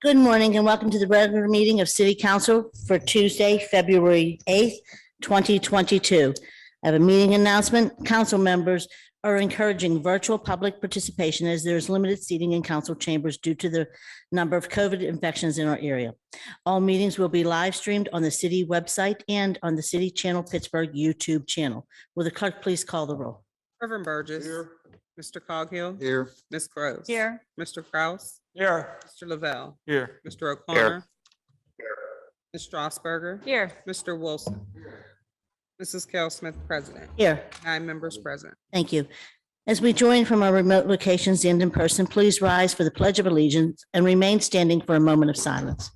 Good morning and welcome to the regular meeting of City Council for Tuesday, February 8th, 2022. I have a meeting announcement. Council members are encouraging virtual public participation as there is limited seating in council chambers due to the number of COVID infections in our area. All meetings will be live streamed on the city website and on the City Channel Pittsburgh YouTube channel. Will the clerk please call the roll? Reverend Burgess. Here. Mr. Coghill. Here. Ms. Gross. Here. Mr. Kraus. Here. Mr. Lavelle. Here. Mr. O'Connor. Ms. Strasburger. Here. Mr. Wilson. Mrs. Kell Smith, President. Here. 9 members present. Thank you. As we join from our remote locations and in person, please rise for the Pledge of Allegiance and remain standing for a moment of silence.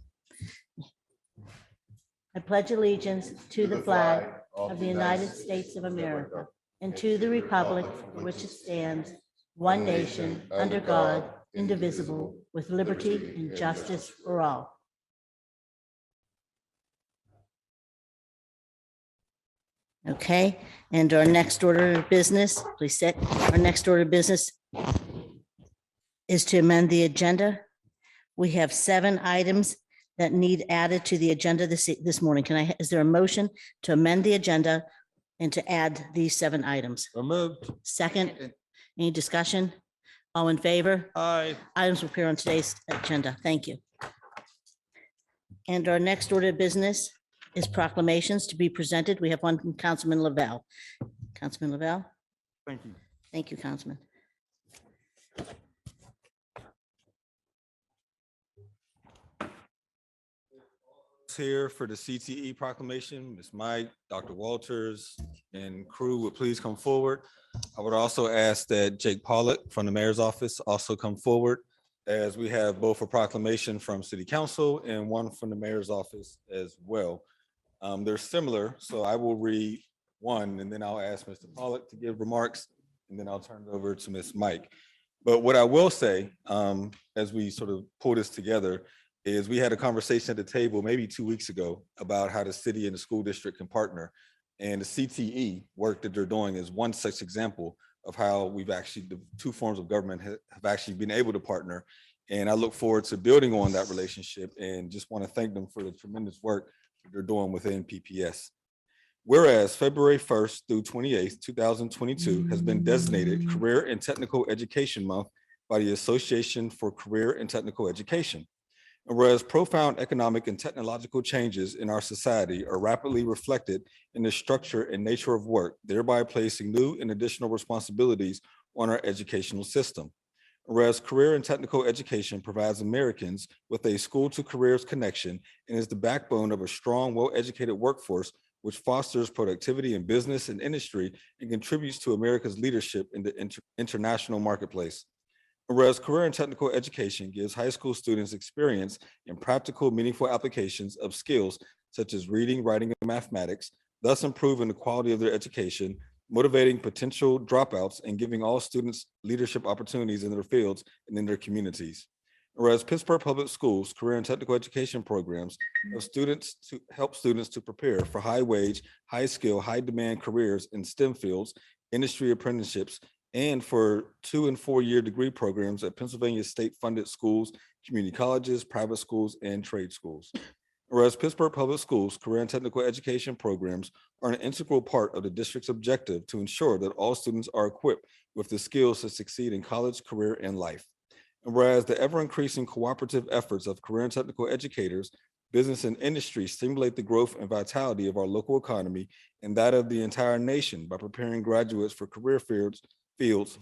I pledge allegiance to the flag of the United States of America and to the republic for which it stands, one nation, under God, indivisible, with liberty and justice for all. Okay, and our next order of business, please sit. Our next order of business is to amend the agenda. We have 7 items that need added to the agenda this morning. Is there a motion to amend the agenda and to add these 7 items? So moved. Second, any discussion? All in favor? Aye. Items will appear on today's agenda. Thank you. And our next order of business is proclamations to be presented. We have one from Councilman Lavelle. Councilman Lavelle? Thank you. Thank you, Councilman. Here for the CTE proclamation, Ms. Mike, Dr. Walters, and crew would please come forward. I would also ask that Jake Pollock from the mayor's office also come forward, as we have both a proclamation from City Council and one from the mayor's office as well. They're similar, so I will read one and then I'll ask Mr. Pollock to give remarks and then I'll turn it over to Ms. Mike. But what I will say, as we sort of pull this together, is we had a conversation at the table maybe 2 weeks ago about how the city and the school district can partner. And the CTE work that they're doing is one such example of how we've actually, the 2 forms of government have actually been able to partner. And I look forward to building on that relationship and just want to thank them for the tremendous work that they're doing within PPS. Whereas February 1st through 28th, 2022 has been designated Career and Technical Education Month by the Association for Career and Technical Education. And whereas profound economic and technological changes in our society are rapidly reflected in the structure and nature of work, thereby placing new and additional responsibilities on our educational system. Whereas career and technical education provides Americans with a school to careers connection and is the backbone of a strong, well-educated workforce, which fosters productivity in business and industry and contributes to America's leadership in the international marketplace. Whereas career and technical education gives high school students experience in practical, meaningful applications of skills such as reading, writing, and mathematics, thus improving the quality of their education, motivating potential dropouts, and giving all students leadership opportunities in their fields and in their communities. Whereas Pittsburgh Public Schools career and technical education programs help students to prepare for high wage, high skill, high demand careers in STEM fields, industry apprenticeships, and for 2- and 4-year degree programs at Pennsylvania state-funded schools, community colleges, private schools, and trade schools. Whereas Pittsburgh Public Schools career and technical education programs are an integral part of the district's objective to ensure that all students are equipped with the skills to succeed in college, career, and life. And whereas the ever-increasing cooperative efforts of career and technical educators, business and industry stimulate the growth and vitality of our local economy and that of the entire nation by preparing graduates for career fields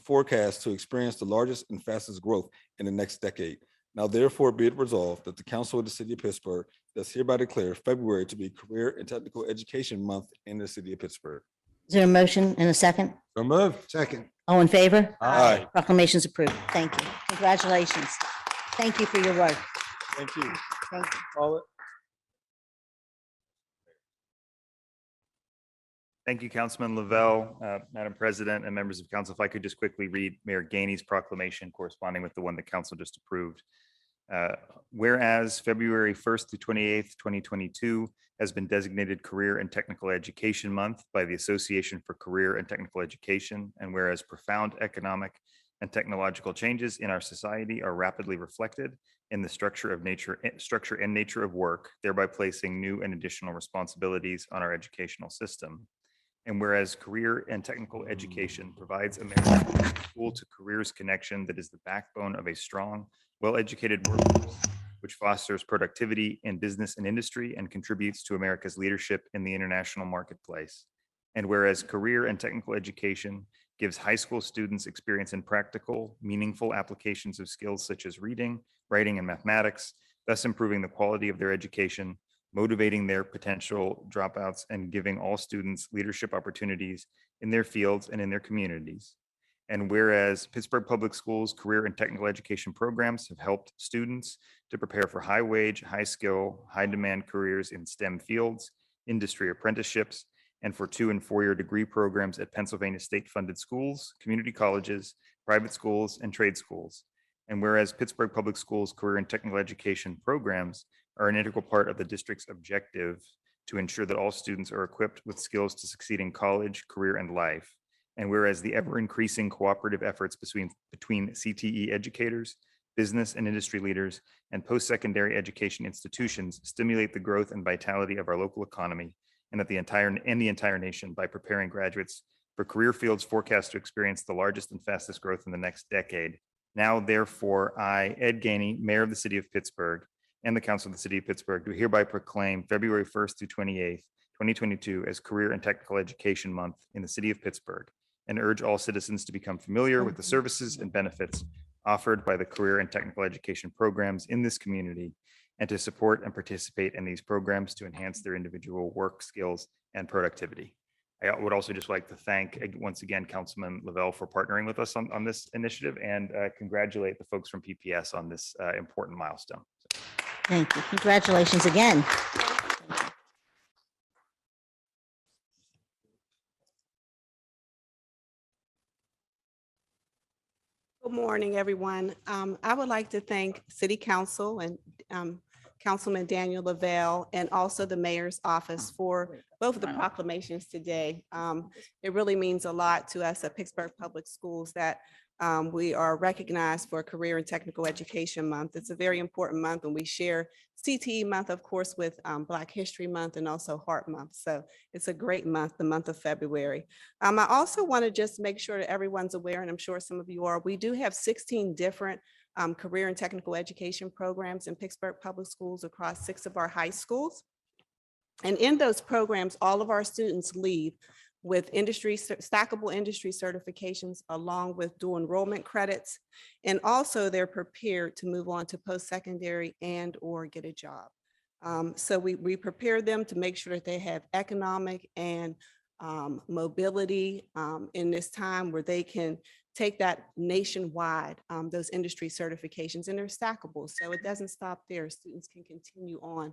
forecast to experience the largest and fastest growth in the next decade. Now, therefore, be it resolved that the Council of the City of Pittsburgh does hereby declare February to be Career and Technical Education Month in the City of Pittsburgh. Is there a motion and a second? So moved. Second. All in favor? Aye. Proclamations approved. Thank you. Congratulations. Thank you for your work. Thank you. Thank you. Call it. Thank you, Councilman Lavelle, Madam President, and members of council. If I could just quickly read Mayor Gainey's proclamation corresponding with the one the council just approved. Whereas February 1st through 28th, 2022 has been designated Career and Technical Education Month by the Association for Career and Technical Education, and whereas profound economic and technological changes in our society are rapidly reflected in the structure and nature of work, thereby placing new and additional responsibilities on our educational system. And whereas career and technical education provides America's school to careers connection that is the backbone of a strong, well-educated workforce, which fosters productivity in business and industry and contributes to America's leadership in the international marketplace. And whereas career and technical education gives high school students experience in practical, meaningful applications of skills such as reading, writing, and mathematics, thus improving the quality of their education, motivating their potential dropouts, and giving all students leadership opportunities in their fields and in their communities. And whereas Pittsburgh Public Schools career and technical education programs have helped students to prepare for high wage, high skill, high demand careers in STEM fields, industry apprenticeships, and for 2- and 4-year degree programs at Pennsylvania state-funded schools, community colleges, private schools, and trade schools. And whereas Pittsburgh Public Schools career and technical education programs are an integral part of the district's objective to ensure that all students are equipped with skills to succeed in college, career, and life. And whereas the ever-increasing cooperative efforts between CTE educators, business and industry leaders, and post-secondary education institutions stimulate the growth and vitality of our local economy and the entire nation by preparing graduates for career fields forecast to experience the largest and fastest growth in the next decade. Now, therefore, I, Ed Gainey, Mayor of the City of Pittsburgh, and the Council of the City of Pittsburgh do hereby proclaim February 1st through 28th, 2022 as Career and Technical Education Month in the City of Pittsburgh, and urge all citizens to become familiar with the services and benefits offered by the career and technical education programs in this community, and to support and participate in these programs to enhance their individual work skills and productivity. I would also just like to thank once again Councilman Lavelle for partnering with us on this initiative, and congratulate the folks from PPS on this important milestone. Thank you. Congratulations again. Good morning, everyone. I would like to thank City Council and Councilman Daniel Lavelle, and also the Mayor's Office for both of the proclamations today. It really means a lot to us at Pittsburgh Public Schools that we are recognized for Career and Technical Education Month. It's a very important month, and we share CTE Month, of course, with Black History Month and also Heart Month. So it's a great month, the month of February. I also want to just make sure that everyone's aware, and I'm sure some of you are, we do have 16 different career and technical education programs in Pittsburgh Public Schools across 6 of our high schools. And in those programs, all of our students leave with stackable industry certifications along with dual enrollment credits. And also they're prepared to move on to post-secondary and or get a job. So we prepare them to make sure that they have economic and mobility in this time where they can take that nationwide, those industry certifications, and they're stackable. So it doesn't stop there. Students can continue on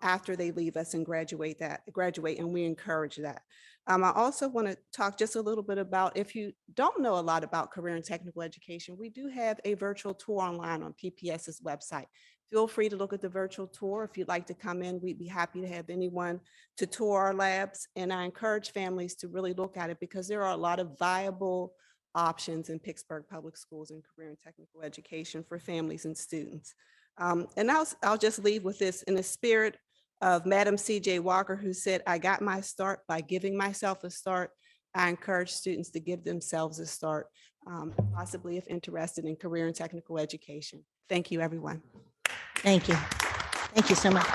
after they leave us and graduate, and we encourage that. I also want to talk just a little bit about, if you don't know a lot about career and technical education, we do have a virtual tour online on PPS's website. Feel free to look at the virtual tour. If you'd like to come in, we'd be happy to have anyone to tour our labs. And I encourage families to really look at it because there are a lot of viable options in Pittsburgh Public Schools in career and technical education for families and students. And I'll just leave with this in the spirit of Madam C.J. Walker, who said, "I got my start by giving myself a start." I encourage students to give themselves a start, possibly if interested in career and technical education. Thank you, everyone. Thank you. Thank you so much.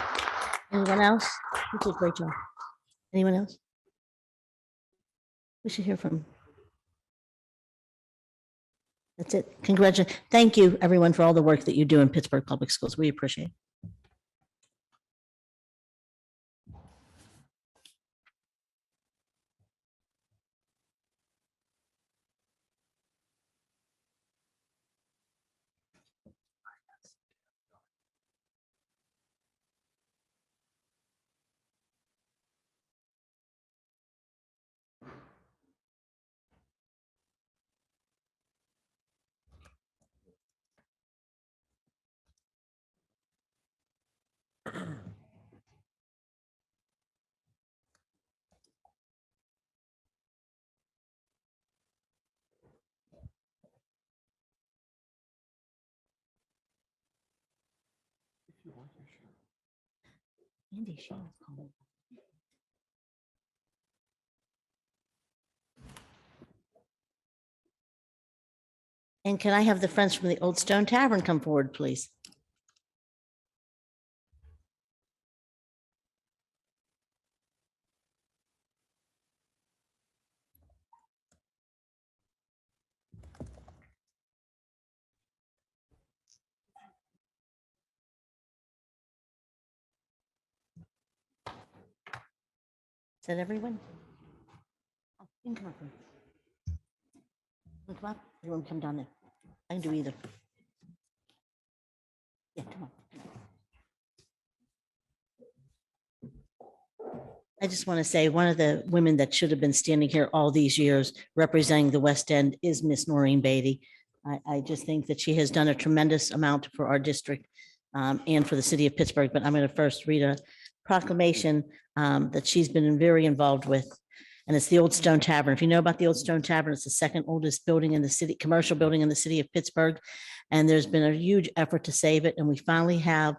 Anyone else? You did a great job. Anyone else? We should hear from. That's it. Congratulations. Thank you, everyone, for all the work that you do in Pittsburgh Public Schools. We appreciate it. Andy Sheen's calling. And can I have the friends from the Old Stone Tavern come forward, please? Is that everyone? Oh, you can come up. You wanna come up? Or you want to come down there? I can do either. Yeah, come on. I just want to say, one of the women that should have been standing here all these years representing the West End is Miss Noreen Beatty. I just think that she has done a tremendous amount for our district and for the city of Pittsburgh. But I'm going to first read a proclamation that she's been very involved with. And it's the Old Stone Tavern. If you know about the Old Stone Tavern, it's the second oldest building in the city, commercial building in the city of Pittsburgh. And there's been a huge effort to save it. And we finally are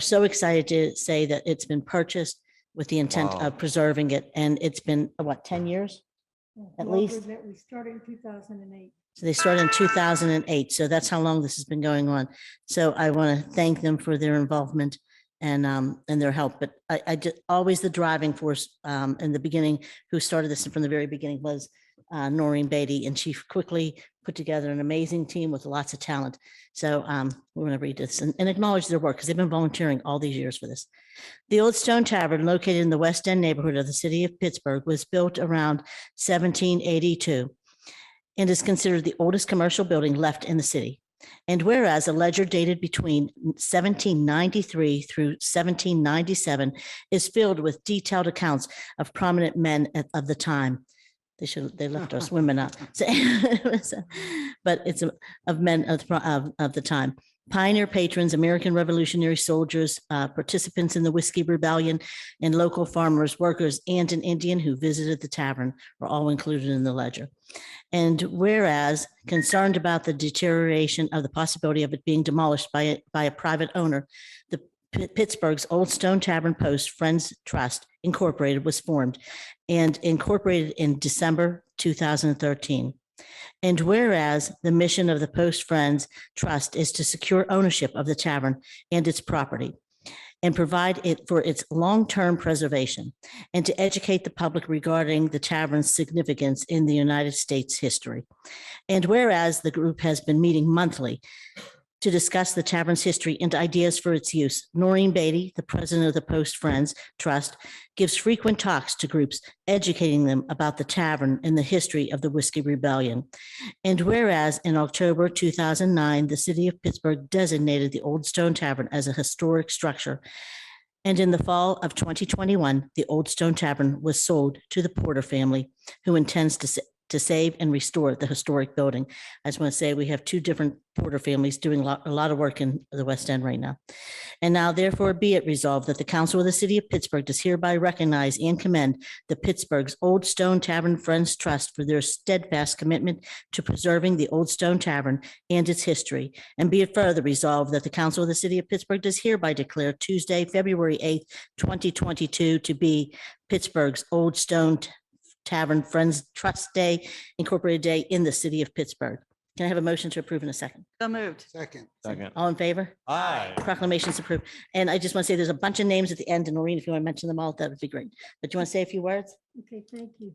so excited to say that it's been purchased with the intent Wow. of preserving it. And it's been, what, 10 years? At least? We started in 2008. So they started in 2008. So that's how long this has been going on. So I want to thank them for their involvement and their help. But I just always the driving force in the beginning, who started this from the very beginning, was Noreen Beatty, and she quickly put together an amazing team with lots of talent. So we're going to read this and acknowledge their work because they've been volunteering all these years for this. The Old Stone Tavern, located in the West End neighborhood of the city of Pittsburgh, was built around 1782 and is considered the oldest commercial building left in the city. And whereas a ledger dated between 1793 through 1797 is filled with detailed accounts of prominent men of the time. They left us women out. But it's of men of the time. Pioneer patrons, American Revolutionary soldiers, participants in the Whiskey Rebellion, and local farmers, workers, and an Indian who visited the tavern were all included in the ledger. And whereas concerned about the deterioration of the possibility of it being demolished by a private owner, the Pittsburgh's Old Stone Tavern Post Friends Trust Incorporated was formed and incorporated in December 2013. And whereas the mission of the Post Friends Trust is to secure ownership of the tavern and its property and provide it for its long-term preservation and to educate the public regarding the tavern's significance in the United States history. And whereas the group has been meeting monthly to discuss the tavern's history and ideas for its use, Noreen Beatty, the president of the Post Friends Trust, gives frequent talks to groups, educating them about the tavern and the history of the Whiskey Rebellion. And whereas in October 2009, the city of Pittsburgh designated the Old Stone Tavern as a historic structure. And in the fall of 2021, the Old Stone Tavern was sold to the Porter family, who intends to save and restore the historic building. I just want to say we have two different Porter families doing a lot of work in the West End right now. And now therefore be it resolved that the Council of the City of Pittsburgh does hereby recognize and commend the Pittsburgh's Old Stone Tavern Friends Trust for their steadfast commitment to preserving the Old Stone Tavern and its history. And be it further resolved that the Council of the City of Pittsburgh does hereby declare Tuesday, February 8th, 2022 to be Pittsburgh's Old Stone Tavern Friends Trust Day, Incorporated Day in the city of Pittsburgh. Can I have a motion to approve in a second? So moved. Second. All in favor? Aye. Proclamation's approved. And I just want to say there's a bunch of names at the end, and Noreen, if you want to mention them all, that would be great. But you want to say a few words? Okay, thank you.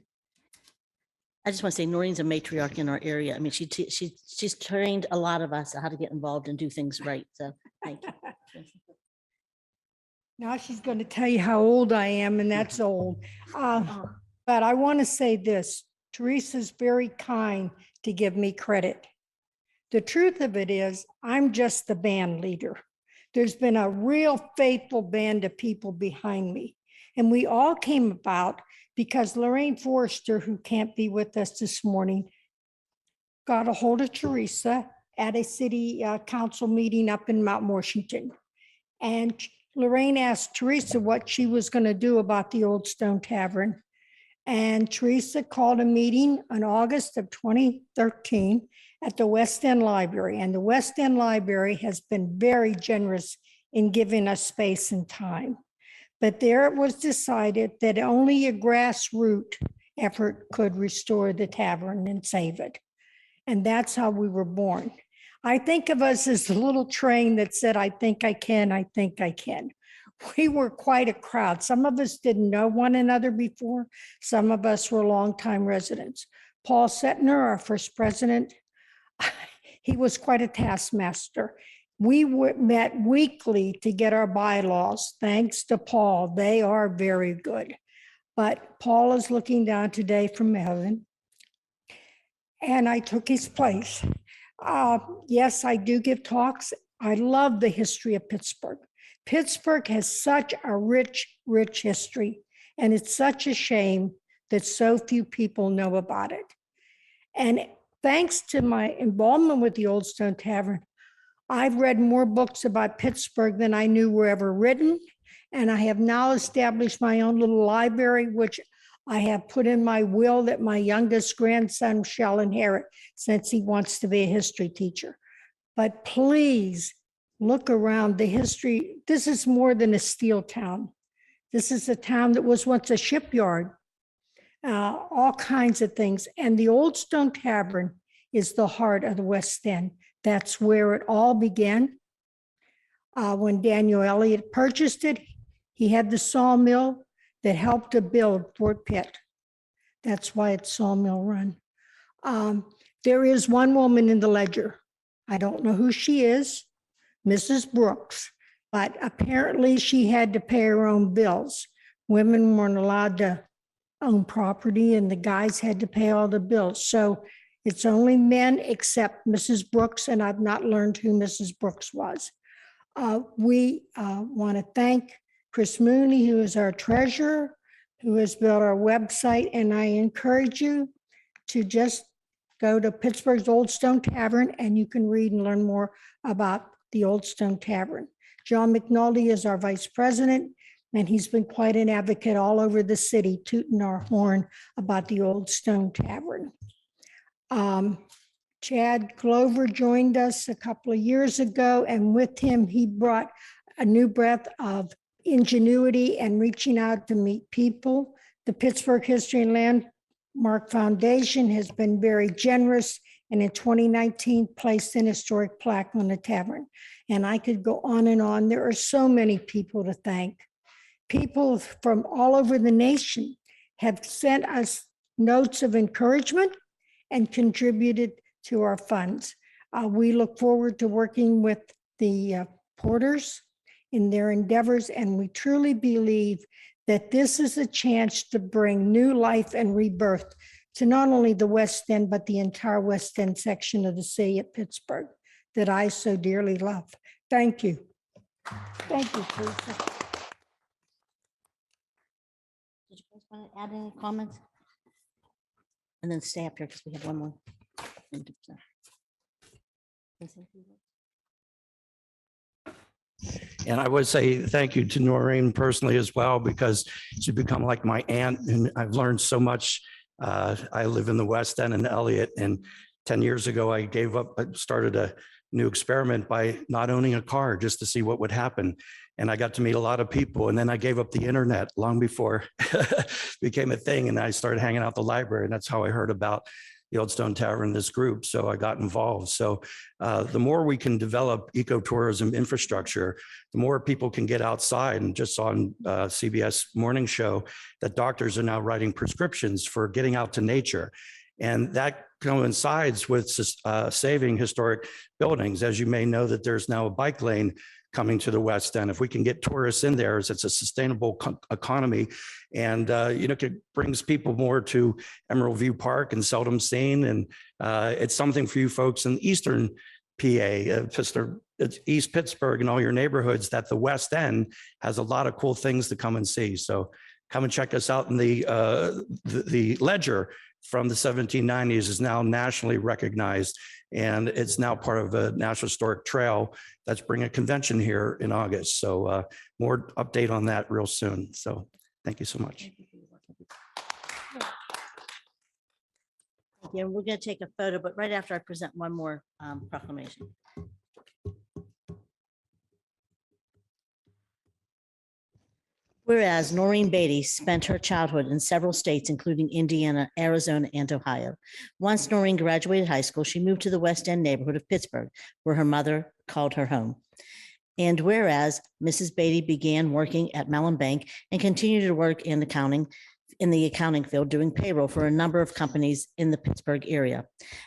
I just want to say Noreen's a matriarch in our area. I mean, she's trained a lot of us on how to get involved and do things right. So thank you. Now she's going to tell you how old I am, and that's old. But I want to say this, Teresa's very kind to give me credit. The truth of it is, I'm just the band leader. There's been a real faithful band of people behind me. And we all came about because Lorraine Forrester, who can't be with us this morning, got a hold of Teresa at a city council meeting up in Mount Washington. And Lorraine asked Teresa what she was going to do about the Old Stone Tavern. And Teresa called a meeting in August of 2013 at the West End Library. And the West End Library has been very generous in giving us space and time. But there it was decided that only a grassroots effort could restore the tavern and save it. And that's how we were born. I think of us as the little train that said, I think I can, I think I can. We were quite a crowd. Some of us didn't know one another before. Some of us were longtime residents. Paul Setner, our first president, he was quite a taskmaster. We met weekly to get our bylaws. Thanks to Paul, they are very good. But Paul is looking down today from heaven, and I took his place. Yes, I do give talks. I love the history of Pittsburgh. Pittsburgh has such a rich, rich history, and it's such a shame that so few people know about it. And thanks to my involvement with the Old Stone Tavern, I've read more books about Pittsburgh than I knew were ever written. And I have now established my own little library, which I have put in my will that my youngest grandson shall inherit since he wants to be a history teacher. But please look around the history. This is more than a steel town. This is a town that was once a shipyard, all kinds of things. And the Old Stone Tavern is the heart of the West End. That's where it all began. When Daniel Eliot purchased it, he had the sawmill that helped to build Fort Pitt. That's why it's Sawmill Run. There is one woman in the ledger. I don't know who she is, Mrs. Brooks, but apparently she had to pay her own bills. Women weren't allowed to own property and the guys had to pay all the bills. So it's only men except Mrs. Brooks, and I've not learned who Mrs. Brooks was. We want to thank Chris Mooney, who is our treasurer, who has built our website, and I encourage you to just go to Pittsburgh's Old Stone Tavern and you can read and learn more about the Old Stone Tavern. John McNulty is our vice president, and he's been quite an advocate all over the city, tooting our horn about the Old Stone Tavern. Chad Glover joined us a couple of years ago, and with him, he brought a new breath of ingenuity and reaching out to meet people. The Pittsburgh History and Landmark Foundation has been very generous, and in 2019 placed an historic plaque on the tavern. And I could go on and on. There are so many people to thank. People from all over the nation have sent us notes of encouragement and contributed to our funds. We look forward to working with the Porters in their endeavors, and we truly believe that this is a chance to bring new life and rebirth to not only the West End, but the entire West End section of the city of Pittsburgh that I so dearly love. Thank you. Thank you, Teresa. Did you guys want to add any comments? And then stay up here because we have one more. And I would say thank you to Noreen personally as well, because she's become like my aunt and I've learned so much. I live in the West End in Elliott, and 10 years ago, I gave up, I started a new experiment by not owning a car just to see what would happen. And I got to meet a lot of people. And then I gave up the internet long before it became a thing. And I started hanging out at the library. And that's how I heard about the Old Stone Tavern, this group. So I got involved. So the more we can develop ecotourism infrastructure, the more people can get outside. And just on CBS morning show that doctors are now writing prescriptions for getting out to nature. And that coincides with saving historic buildings. As you may know, that there's now a bike lane coming to the West End. If we can get tourists in there, it's a sustainable economy. And, it brings people more to Emerald View Park and Seldom Seen. And it's something for you folks in Eastern PA, East Pittsburgh and all your neighborhoods, that the West End has a lot of cool things to come and see. So come and check us out in the Ledger from the 1790s is now nationally recognized, and it's now part of a National Historic Trail that's bringing a convention here in August. So more update on that real soon. So thank you so much. Yeah, we're going to take a photo, but right after I present one more proclamation. Whereas Noreen Beatty spent her childhood in several states, including Indiana, Arizona, and Ohio. Once Noreen graduated high school, she moved to the West End neighborhood of Pittsburgh, where her mother called her home. And whereas Mrs. Beatty began working at Mellon Bank and continued to work in the accounting field, doing payroll for a number of companies in the Pittsburgh area.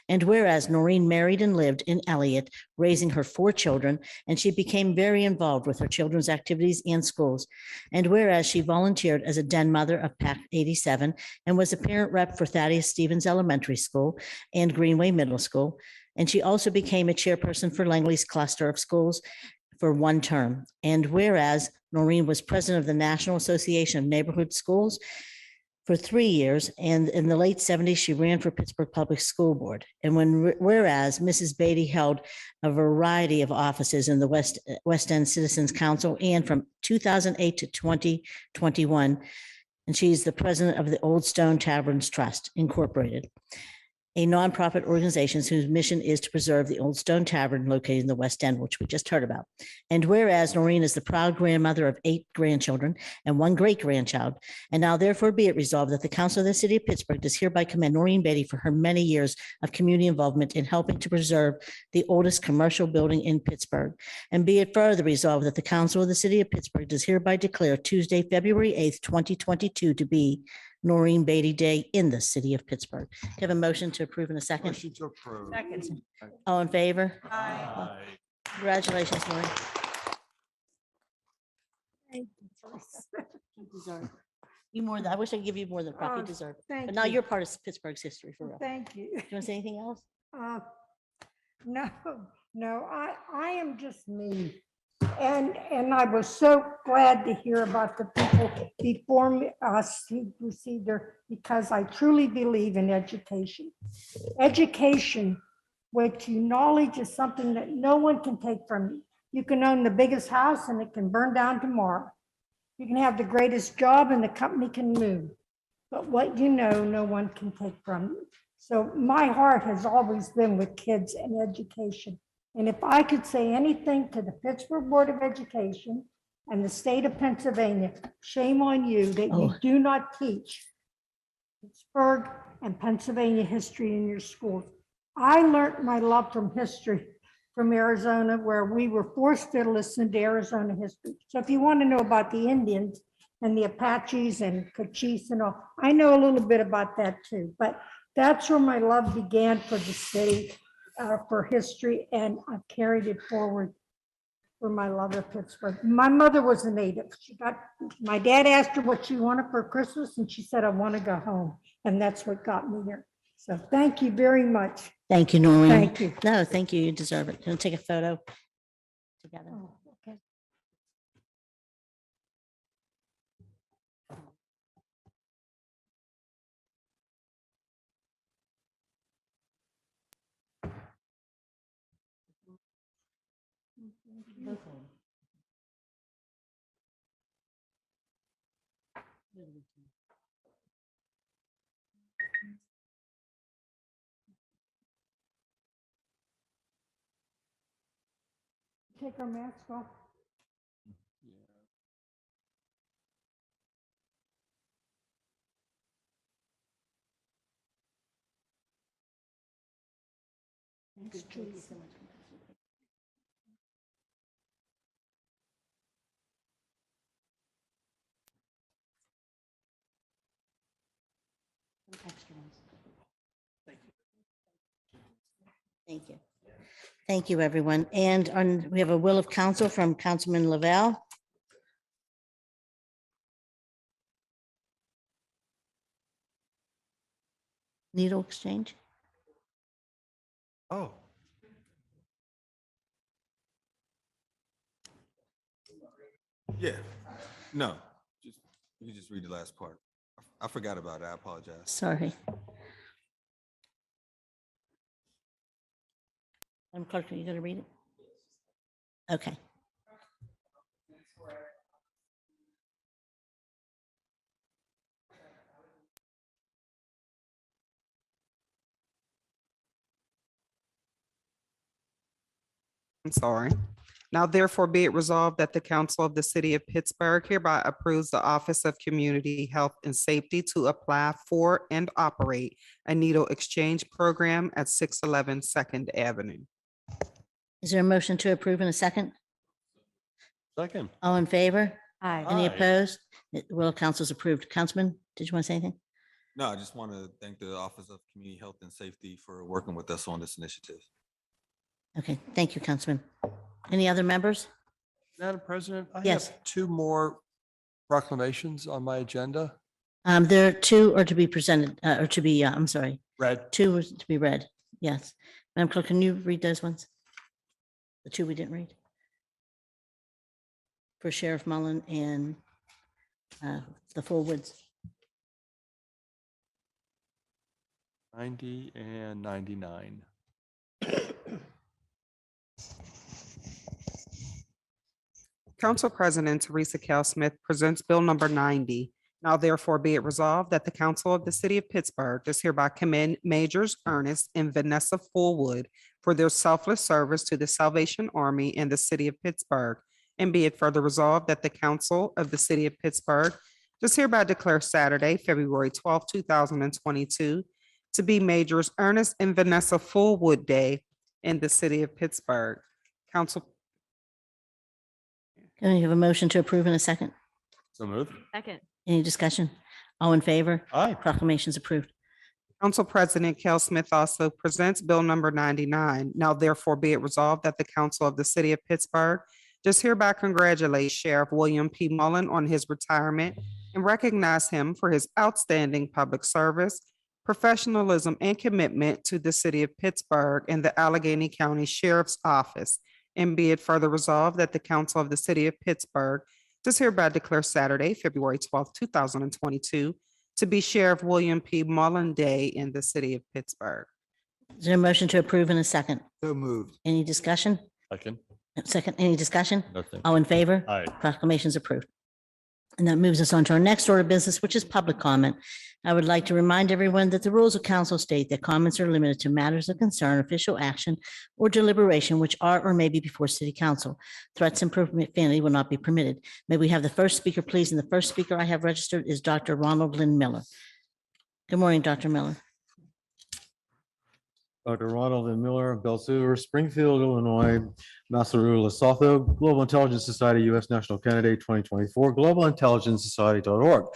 And whereas Noreen married and lived in Elliott, raising her 4 children, and she became very involved with her children's activities and schools. And whereas she volunteered as a den mother of PAC 87 and was a parent rep for Thaddeus Stevens Elementary School and Greenway Middle School. And she also became a chairperson for Langley's cluster of schools for 1 term. And whereas Noreen was president of the National Association of Neighborhood Schools for 3 years, and in the late 70s, she ran for Pittsburgh Public School Board. And whereas Mrs. Beatty held a variety of offices in the West End Citizens Council and from 2008 to 2021, and she's the president of the Old Stone Taverns Trust Incorporated, a nonprofit organization whose mission is to preserve the Old Stone Tavern located in the West End, which we just heard about. And whereas Noreen is the proud grandmother of 8 grandchildren and 1 great-grandchild, and now therefore be it resolved that the Council of the City of Pittsburgh does hereby commend Noreen Beatty for her many years of community involvement in helping to preserve the oldest commercial building in Pittsburgh. And be it further resolved that the Council of the City of Pittsburgh does hereby declare Tuesday, February 8th, 2022 to be Noreen Beatty Day in the city of Pittsburgh. Do you have a motion to approve in a second? Motion to approve. Second. All in favor? Congratulations, Noreen. Thank you, Teresa. You deserve it. You more than, I wish I could give you more than probably Oh, deserve. Thank But now you. you're part of Pittsburgh's history for real. Do Thank you. you want to say anything else? No, no, I am just me. And I was so glad to hear about the people before us who received their, because I truly believe in education. Education, which knowledge is something that no one can take from you. You can own the biggest house and it can burn down tomorrow. You can have the greatest job and the company can move. But what you know, no one can take from you. So my heart has always been with kids and education. And if I could say anything to the Pittsburgh Board of Education and the state of Pennsylvania, shame on you that you do not teach Pittsburgh and Pennsylvania history in your schools. I learned my love from history from Arizona, where we were forced to listen to Arizona history. So if you want to know about the Indians and the Apaches and Cochise and all, I know a little bit about that too. But that's where my love began for the city, for history, and I've carried it forward for my love of Pittsburgh. My mother was a native. My dad asked her what she wanted for Christmas, and she said, I want to go home. And that's what got me here. So thank you very much. Thank you, Noreen. Thank you. No, thank you. You deserve it. Can we take a photo together? Oh, okay. Take our masks off. Thanks, Teresa. Thank you. Thank you, everyone. And we have a will of counsel from Councilman Lavelle. Needle exchange. Oh. Yeah, no, you can just read the last part. I forgot about it. I apologize. Sorry. Madam Clerk, are you going to read it? Okay. I'm sorry. Now therefore be it resolved that the council of the city of Pittsburgh hereby approves the Office of Community Health and Safety to apply for and operate a needle exchange program at 611 Second Avenue. Is there a motion to approve in a second? Second. All in favor? Aye. Any Aye. opposed? Will Council's approved. Councilman, did you want to say anything? No, I just want to thank the Office of Community Health and Safety for working with us on this initiative. Okay, thank you, Councilman. Any other members? Madam President, I Yes. have two more proclamations on my agenda. There are two are to be presented, or to be, I'm sorry, Read. two is to be read. Yes. Madam Clerk, can you read those ones? The two we didn't read? For Sheriff Mullen and the Full Woods. 90 and 99. Council President Teresa Cal Smith presents Bill number 90. Now therefore be it resolved that the council of the city of Pittsburgh does hereby commend Majors Ernest and Vanessa Fullwood for their selfless service to the Salvation Army and the city of Pittsburgh. And be it further resolved that the council of the city of Pittsburgh does hereby declare Saturday, February 12, 2022 to be Majors Ernest and Vanessa Fullwood Day in the city of Pittsburgh. Council. Can we have a motion to approve in a second? So moved. Second. Any discussion? All in favor? Aye. Proclamation's approved. Council President Cal Smith also presents Bill number 99. Now therefore be it resolved that the council of the city of Pittsburgh does hereby congratulate Sheriff William P. Mullen on his retirement and recognize him for his outstanding public service, professionalism, and commitment to the city of Pittsburgh and the Allegheny County Sheriff's Office. And be it further resolved that the council of the city of Pittsburgh does hereby declare Saturday, February 12, 2022 to be Sheriff William P. Mullen Day in the city of Pittsburgh. Is there a motion to approve in a second? So moved. Any discussion? Second. Second, any discussion? Nothing. All in favor? Aye. Proclamation's approved. And that moves us on to our next order of business, which is public comment. I would like to remind everyone that the rules of council state that comments are limited to matters of concern, official action, or deliberation which are or may be before city council. Threats and profanity will not be permitted. May we have the first speaker, please? And the first speaker I have registered is Dr. Ronald Lynn Miller. Good morning, Dr. Miller. Dr. Ronald and Miller, Bell Silver, Springfield, Illinois, Masaru, Lesotho, Global Intelligence Society, U.S. National Candidate 2024, globalintelligencesociety.org.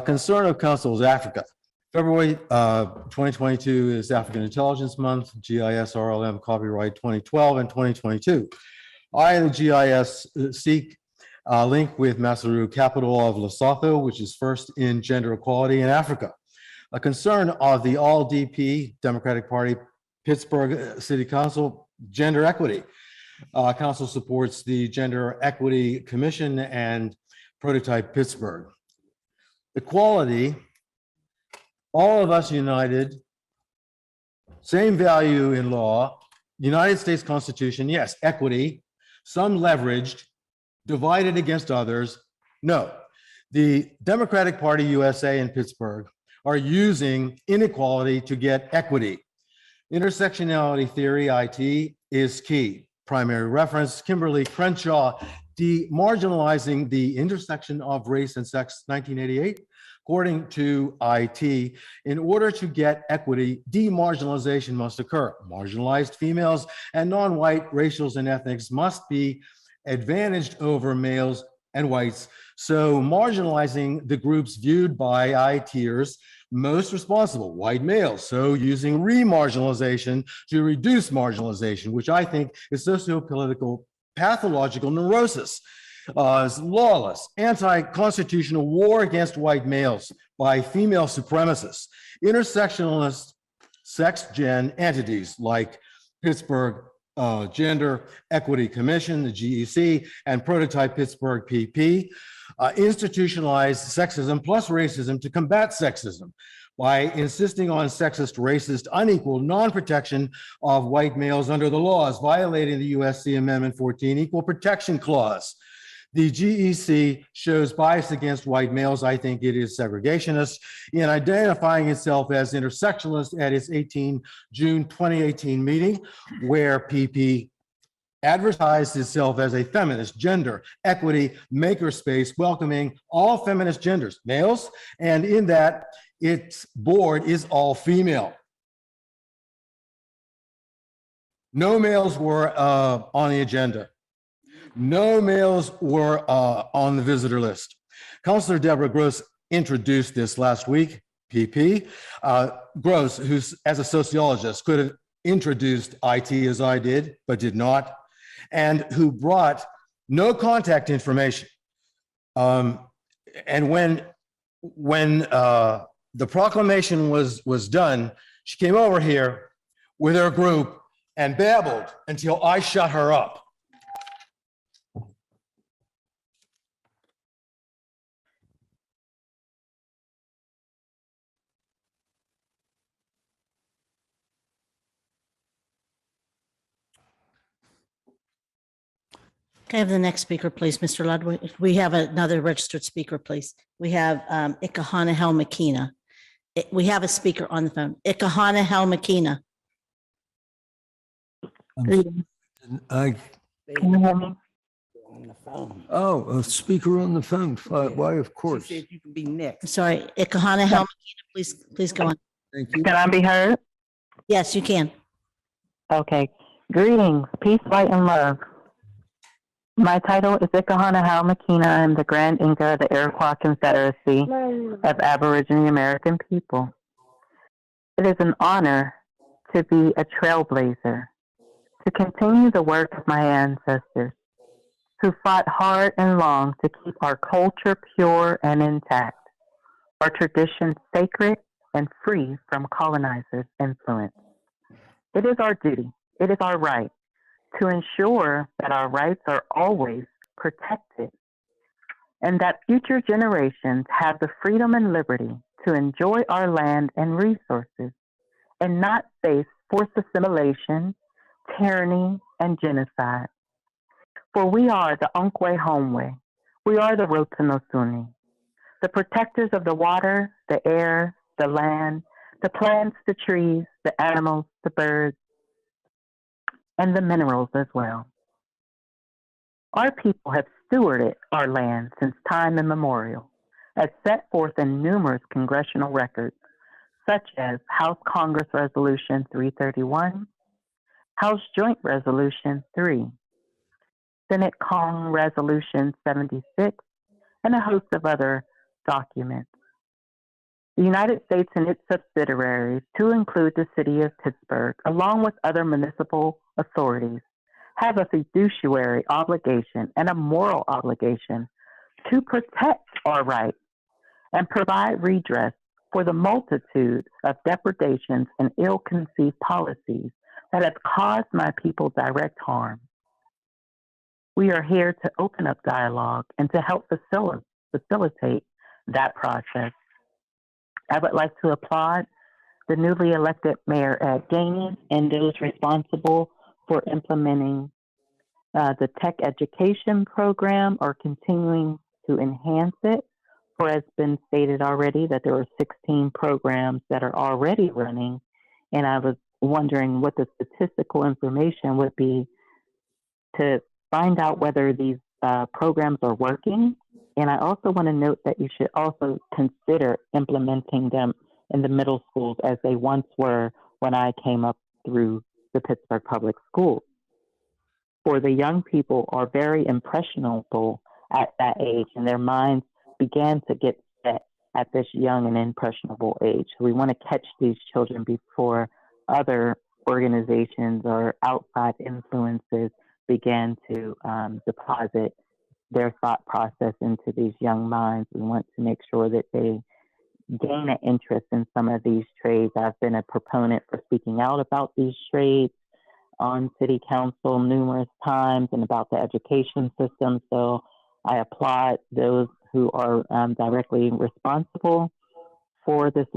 Concern of Council is Africa. February 2022 is African Intelligence Month, GIS RLM copyright 2012 and 2022. I and the GIS seek a link with Masaru, capital of Lesotho, which is first in gender equality in Africa. A concern of the All-DP Democratic Party Pittsburgh City Council, gender equity. Council supports the Gender Equity Commission and Prototype Pittsburgh. Equality, all of us united, same value in law, United States Constitution, yes. Equity, some leveraged, divided against others, no. The Democratic Party USA in Pittsburgh are using inequality to get equity. Intersectionality theory, IT, is key. Primary reference, Kimberly Crenshaw, demarginalizing the intersection of race and sex, 1988. According to IT, in order to get equity, demarginalization must occur. Marginalized females and non-white racials and ethnics must be advantaged over males and whites. So marginalizing the groups viewed by ITers most responsible, white males. So using remarginalization to reduce marginalization, which I think is sociopolitical pathological neurosis. Is lawless, anti-constitutional war against white males by female supremacists, intersectionalist sex-gen entities like Pittsburgh Gender Equity Commission, the GEC, and Prototype Pittsburgh PP, institutionalized sexism plus racism to combat sexism by insisting on sexist, racist, unequal, non-protection of white males under the laws, violating the USC Amendment 14 Equal Protection Clause. The GEC shows bias against white males. I think it is segregationist in identifying itself as intersectionalist at its June 2018 meeting, where PP advertised itself as a feminist, gender, equity, makerspace, welcoming all feminist genders, males, and in that its board is all female. No males were on the agenda. No males were on the visitor list. Councilor Deborah Gross introduced this last week, PP. Gross, who's as a sociologist, could have introduced IT as I did, but did not, and who brought no contact information. And when the proclamation was done, she came over here with her group and babbled until I shut her up. Can I have the next speaker, please, Mr. Ludwig? We have another registered speaker, please. We have Ikahana Makina. We have a speaker on the phone. Ikahana Makina. I, Can you hear me? oh, a speaker on the phone. Why, of course. She said you can be next. I'm sorry, Ikahana Makina, please go on. Thank you. Can I be heard? Yes, you can. Okay. Greetings, peace, light, and love. My title is Ikahana Makina. I'm the Grand Inca of the Iroquois Confederacy of Aboriginal American people. It is an honor to be a trailblazer, to continue the work of my ancestors, who fought hard and long to keep our culture pure and intact, our traditions sacred and free from colonizers' influence. It is our duty, it is our right, to ensure that our rights are always protected and that future generations have the freedom and liberty to enjoy our land and resources and not face forced assimilation, tyranny, and genocide. For we are the Onkwe Homwe. We are the Rotunosuni, the protectors of the water, the air, the land, the plants, the trees, the animals, the birds, and the minerals as well. Our people have stewarded our land since time immemorial, as set forth in numerous congressional records, such as House Congress Resolution 331, House Joint Resolution 3, Senate Cong Resolution 76, and a host of other documents. The United States and its subsidiaries, to include the city of Pittsburgh, along with other municipal authorities, have a fiduciary obligation and a moral obligation to protect our rights and provide redress for the multitude of depredations and ill-conceived policies that have caused my people direct harm. We are here to open up dialogue and to help facilitate that process. I would like to applaud the newly elected Mayor Ed Gainey and those responsible for implementing the tech education program or continuing to enhance it. For as been stated already that there are 16 programs that are already running, and I was wondering what the statistical information would be to find out whether these programs are working. And I also want to note that you should also consider implementing them in the middle schools as they once were when I came up through the Pittsburgh Public Schools. For the young people are very impressionable at that age, and their minds began to get set at this young and impressionable age. We want to catch these children before other organizations or outside influences began to deposit their thought process into these young minds. We want to make sure that they gain an interest in some of these trades. I've been a proponent for speaking out about these trades on city council numerous times and about the education system. So I applaud those who are directly responsible for this.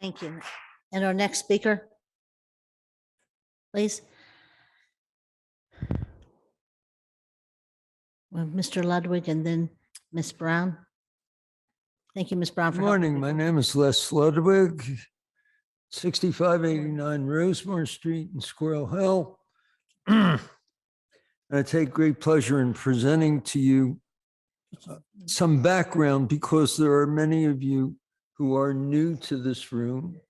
Thank you. And our next speaker, please. Well, Mr. Ludwig and then Ms. Brown. Thank you, Ms. Brown. Good morning. My name is Les Ludwig. 6589 Rosemont Street in Squirrel Hill. And I take great pleasure in presenting to you some background because there are many of you who are new to this room,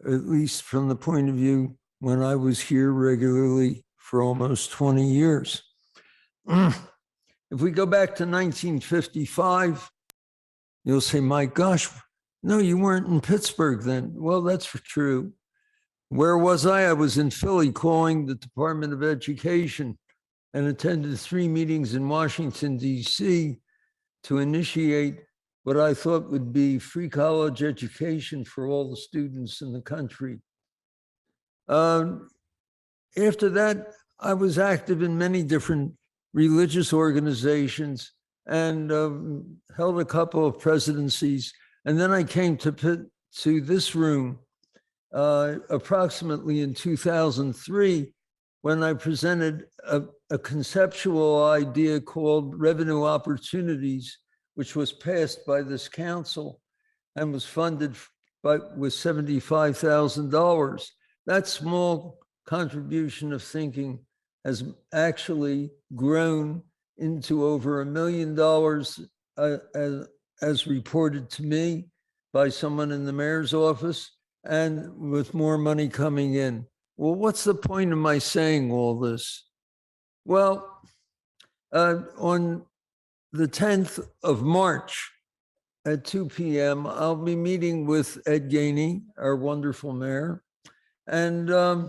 at least from the point of view when I was here regularly for almost 20 years. If we go back to 1955, you'll say, my gosh, no, you weren't in Pittsburgh then. Well, that's true. Where was I? I was in Philly calling the Department of Education and attended 3 meetings in Washington, D.C. to initiate what I thought would be free college education for all the students in the country. After that, I was active in many different religious organizations and held a couple of presidencies. And then I came to this room approximately in 2003 when I presented a conceptual idea called revenue opportunities, which was passed by this council and was funded with $75,000. That small contribution of thinking has actually grown into over $1 million as reported to me by someone in the mayor's office, and with more money coming in. Well, what's the point of my saying all this? Well, on the 10th of March at 2 p.m., I'll be meeting with Ed Gainey, our wonderful mayor, and I'm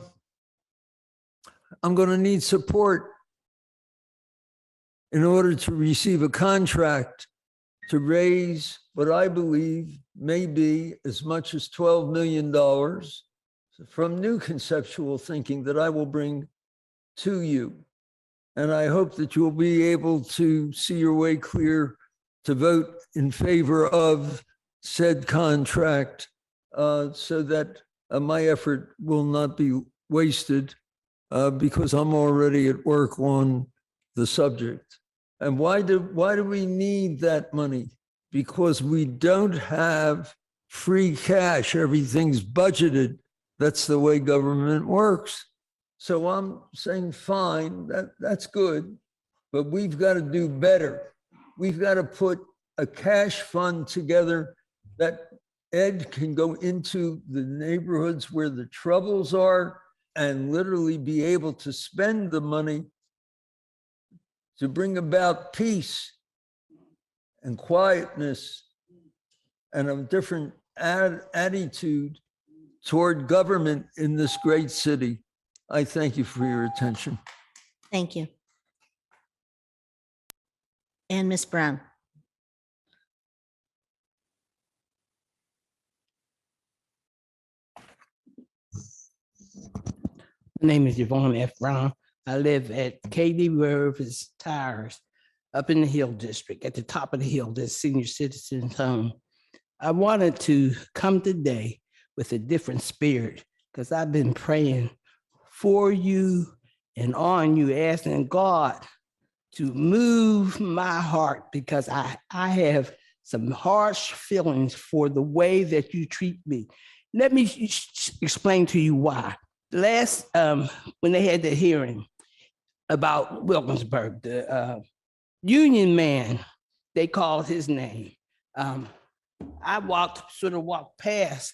going to need support in order to receive a contract to raise what I believe may be as much as $12 million from new conceptual thinking that I will bring to you. And I hope that you'll be able to see your way clear to vote in favor of said contract so that my effort will not be wasted because I'm already at work on the subject. And why do we need that money? Because we don't have free cash. Everything's budgeted. That's the way government works. So I'm saying, fine, that's good, but we've got to do better. We've got to put a cash fund together that Ed can go into the neighborhoods where the troubles are and literally be able to spend the money to bring about peace and quietness and a different attitude toward government in this great city. I thank you for your attention. Thank you. And Ms. Brown. My name is Yvonne F. Brown. I live at KD Rivers Tires up in the Hill District, at the top of the hill, this senior citizens home. I wanted to come today with a different spirit because I've been praying for you and on you, asking God to move my heart because I have some harsh feelings for the way that you treat me. Let me explain to you why. Last, when they had the hearing about Wilkinsburg, the union man, they called his name. I sort of walked past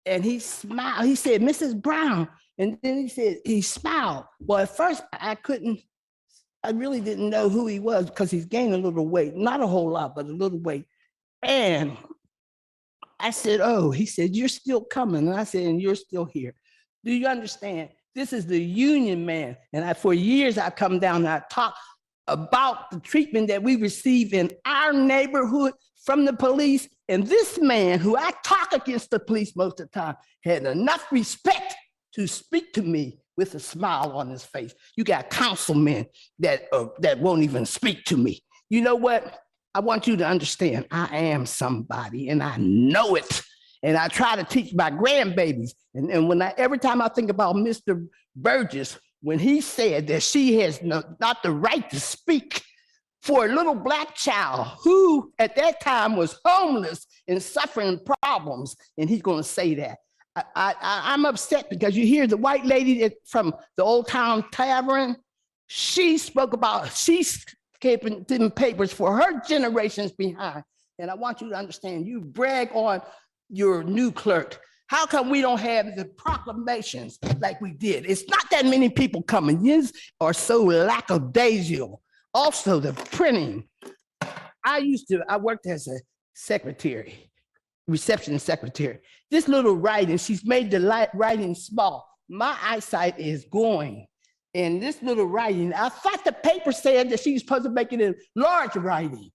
and he smiled. He said, Mrs. Brown. And then he said, he smiled. Well, at first I really didn't know who he was because he's gained a little weight, not a whole lot, but a little weight. And I said, oh, he said, you're still coming. And I said, and you're still here. Do you understand? This is the union man. And for years, I come down and I talk about the treatment that we receive in our neighborhood from the police. And this man, who I talk against the police most of the time, had enough respect to speak to me with a smile on his face. You got councilmen that won't even speak to me. You know what? I want you to understand, I am somebody and I know it. And I try to teach my grandbabies. And when every time I think about Mr. Burgess, when he said that she has not the right to speak for a little Black child who at that time was homeless and suffering problems, and he's going to say that. I'm upset because you hear the white lady from the Old Town Tavern. She spoke about, she's keeping them papers for her generations behind. And I want you to understand, you brag on your new clerk. How come we don't have the proclamations like we did? It's not that many people coming. Yous are so lackadaisical. Also, the printing. I worked as a secretary, reception secretary. This little writing, she's made the writing small. My eyesight is going. And this little writing, I thought the paper said that she was supposed to make it in large writing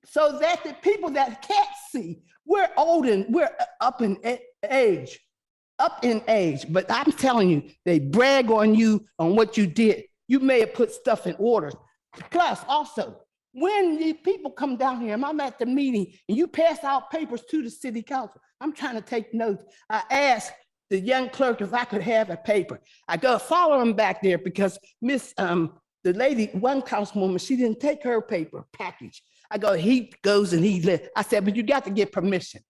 so that the people that can't see, we're old and we're up in age, but I'm telling you, they brag on you on what you did. You may have put stuff in order. Plus, also, when the people come down here, and I'm at the meeting, and you pass out papers to the city council, I'm trying to take notes. I asked the young clerk if I could have a paper. I go follow him back there because the lady, one councilwoman, she didn't take her paper package. I go, he goes and he left. I said, but you got to get permission.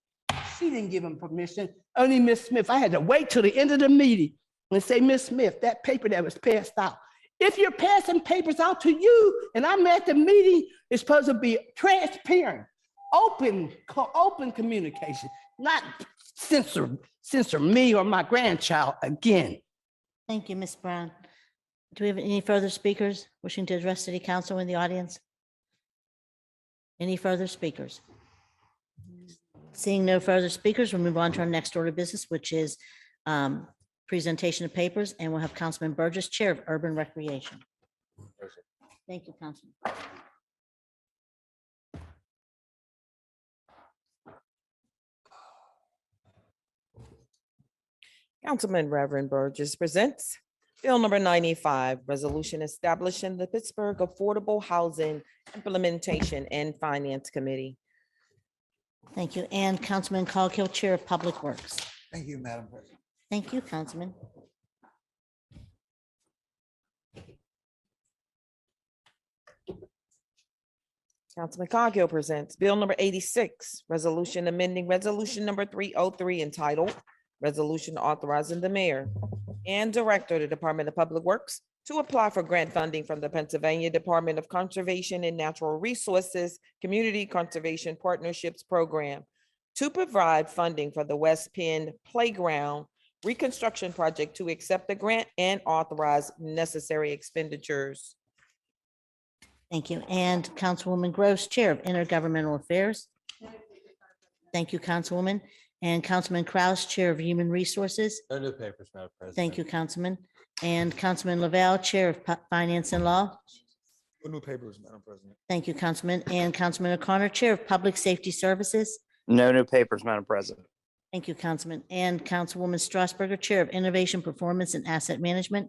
She didn't give him permission, only Miss Smith. I had to wait till the end of the meeting and say, Miss Smith, that paper that was passed out. If you're passing papers out to you and I'm at the meeting, it's supposed to be transparent, open communication, not censor me or my grandchild again. Thank you, Ms. Brown. Do we have any further speakers wishing to address city council in the audience? Any further speakers? Seeing no further speakers, we'll move on to our next order of business, which is presentation of papers, and we'll have Councilman Burgess, Chair of Urban Recreation. Thank you, Councilman. Councilman Reverend Burgess presents Bill number 95, resolution establishing the Pittsburgh Affordable Housing Implementation and Finance Committee. Thank you. And Councilman Coghill, Chair of Public Works. Thank you, Madam President. Thank you, Councilman. Councilman Coghill presents Bill number 86, resolution amending resolution number 303 entitled Resolution Authorizing the Mayor and Director of the Department of Public Works to apply for grant funding from the Pennsylvania Department of Conservation and Natural Resources Community Conservation Partnerships Program to provide funding for the West Penn Playground Reconstruction Project, to accept the grant and authorize necessary expenditures. Thank you. And Councilwoman Gross, Chair of Intergovernmental Affairs. Thank you, Councilwoman. And Councilman Kraus, Chair of Human Resources. No new papers, Madam President. Thank you, Councilman. And Councilman Lavelle, Chair of Finance and Law. No new papers, Madam President. Thank you, Councilman. And Councilman O'Connor, Chair of Public Safety Services. No new papers, Madam President. Thank you, Councilman. And Councilwoman Strasburger, Chair of Innovation, Performance, and Asset Management.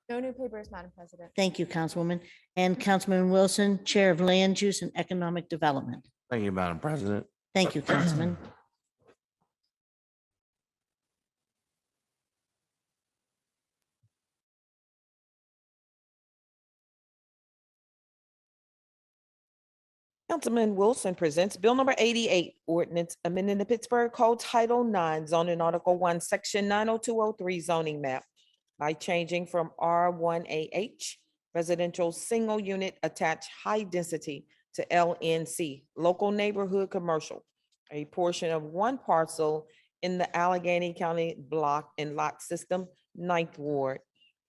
No new papers, Madam President. Thank you, Councilwoman. And Councilman Wilson, Chair of Land Use and Economic Development. Thank you, Madam President. Thank you, Councilman. Councilman Wilson presents Bill number 88, ordinance amending the Pittsburgh Code Title 9, zoning Article 1, Section 90203 zoning map by changing from R1AH, residential single unit attached high density, to LNC, local neighborhood commercial, a portion of one parcel in the Allegheny County block and lot system, 9th Ward.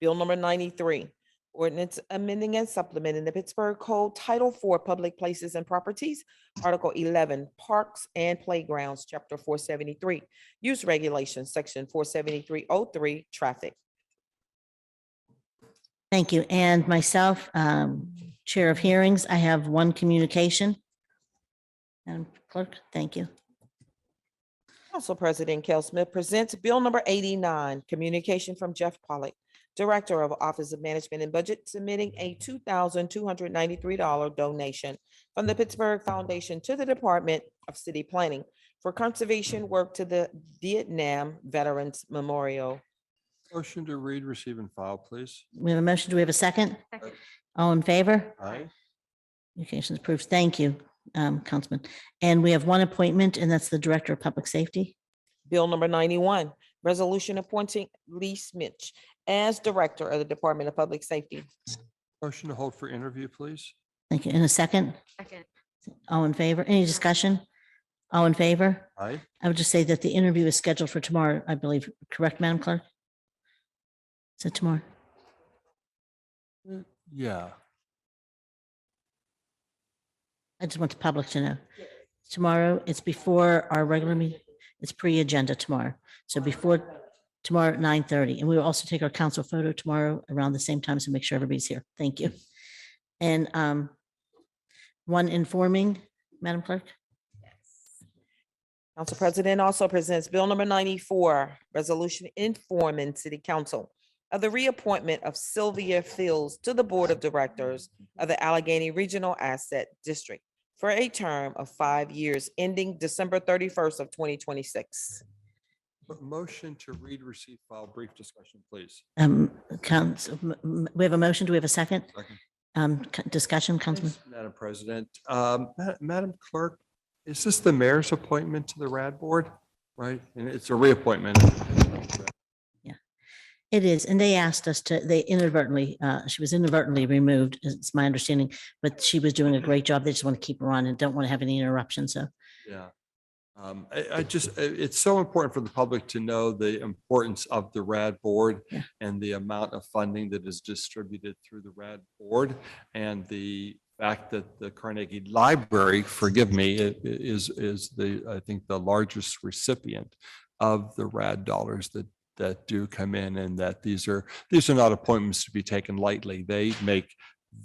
Bill number 93, ordinance amending and supplementing the Pittsburgh Code Title 4 Public Places and Properties, Article 11, Parks and Playgrounds, Chapter 473, Use Regulations, Section 47303, Traffic. Thank you. And myself, Chair of Hearings, I have one communication. Madam Clerk, thank you. Council President Kell Smith presents Bill number 89, communication from Jeff Pollock, Director of Office of Management and Budget, submitting a $2,293 donation from the Pittsburgh Foundation to the Department of City Planning for conservation work to the Vietnam Veterans Memorial. Motion to read, receive, and file, please. We have a motion. Do we have a second? All in favor? Aye. Communications approved. Thank you, Councilman. And we have one appointment, and that's the Director of Public Safety. Bill number 91, resolution appointing Lee Smith as Director of the Department of Public Safety. Motion to hold for interview, please. Thank you. In a second, Second. all in favor? Any discussion? All in favor? Aye. I would just say that the interview is scheduled for tomorrow, I believe. Correct, Madam Clerk? Is it tomorrow? Yeah. I just want the public to know. Tomorrow, it's before our regular meeting. It's pre-agenda tomorrow. So before tomorrow at 9:30. And we will also take our council photo tomorrow around the same time, so make sure everybody's here. Thank you. And one informing, Madam Clerk? Council President also presents Bill number 94, resolution informing City Council of the reappointment of Sylvia Fields to the Board of Directors of the Allegheny Regional Asset District for a term of 5 years ending December 31st of 2026. Motion to read, receive, file, brief discussion, please. We have a motion. Do we have a second? Second. Discussion, Councilman? Madam President, Madam Clerk, is this the mayor's appointment to the RAD board? Right? And it's a reappointment. It is, and they asked us to, they inadvertently, she was inadvertently removed, it's my understanding, but she was doing a great job. They just want to keep her on and don't want to have any interruption, so. Yeah. It's so important for the public to know the importance of the RAD board Yeah. and the amount of funding that is distributed through the RAD board, and the fact that the Carnegie Library, forgive me, is I think the largest recipient of the RAD dollars that do come in, and that these are not appointments to be taken lightly. They make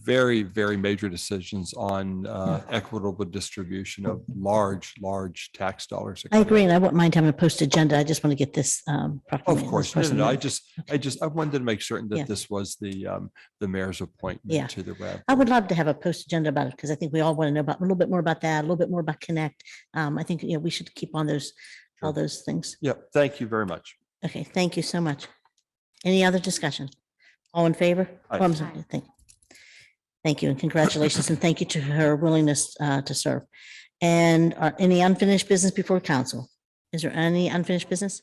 very, very major decisions on equitable distribution of large tax dollars. I agree, and I wouldn't mind having a post agenda. I just want to get this. Of proclamation, course, this person no, I moved. wanted to make certain Yeah. that this was the mayor's Yeah. appointment to the RAD. I would love to have a post agenda about it, because I think we all want to know about, a little bit more about that, a little bit more about Connect. I think, we should keep on those, all Sure. those things. Yep, thank you very much. Okay, thank you so much. Any other discussion? All in favor? Aye. Oh, I'm sorry, Thank you, and congratulations, and thank you to her willingness to serve. And any unfinished business before council? Is there any unfinished business?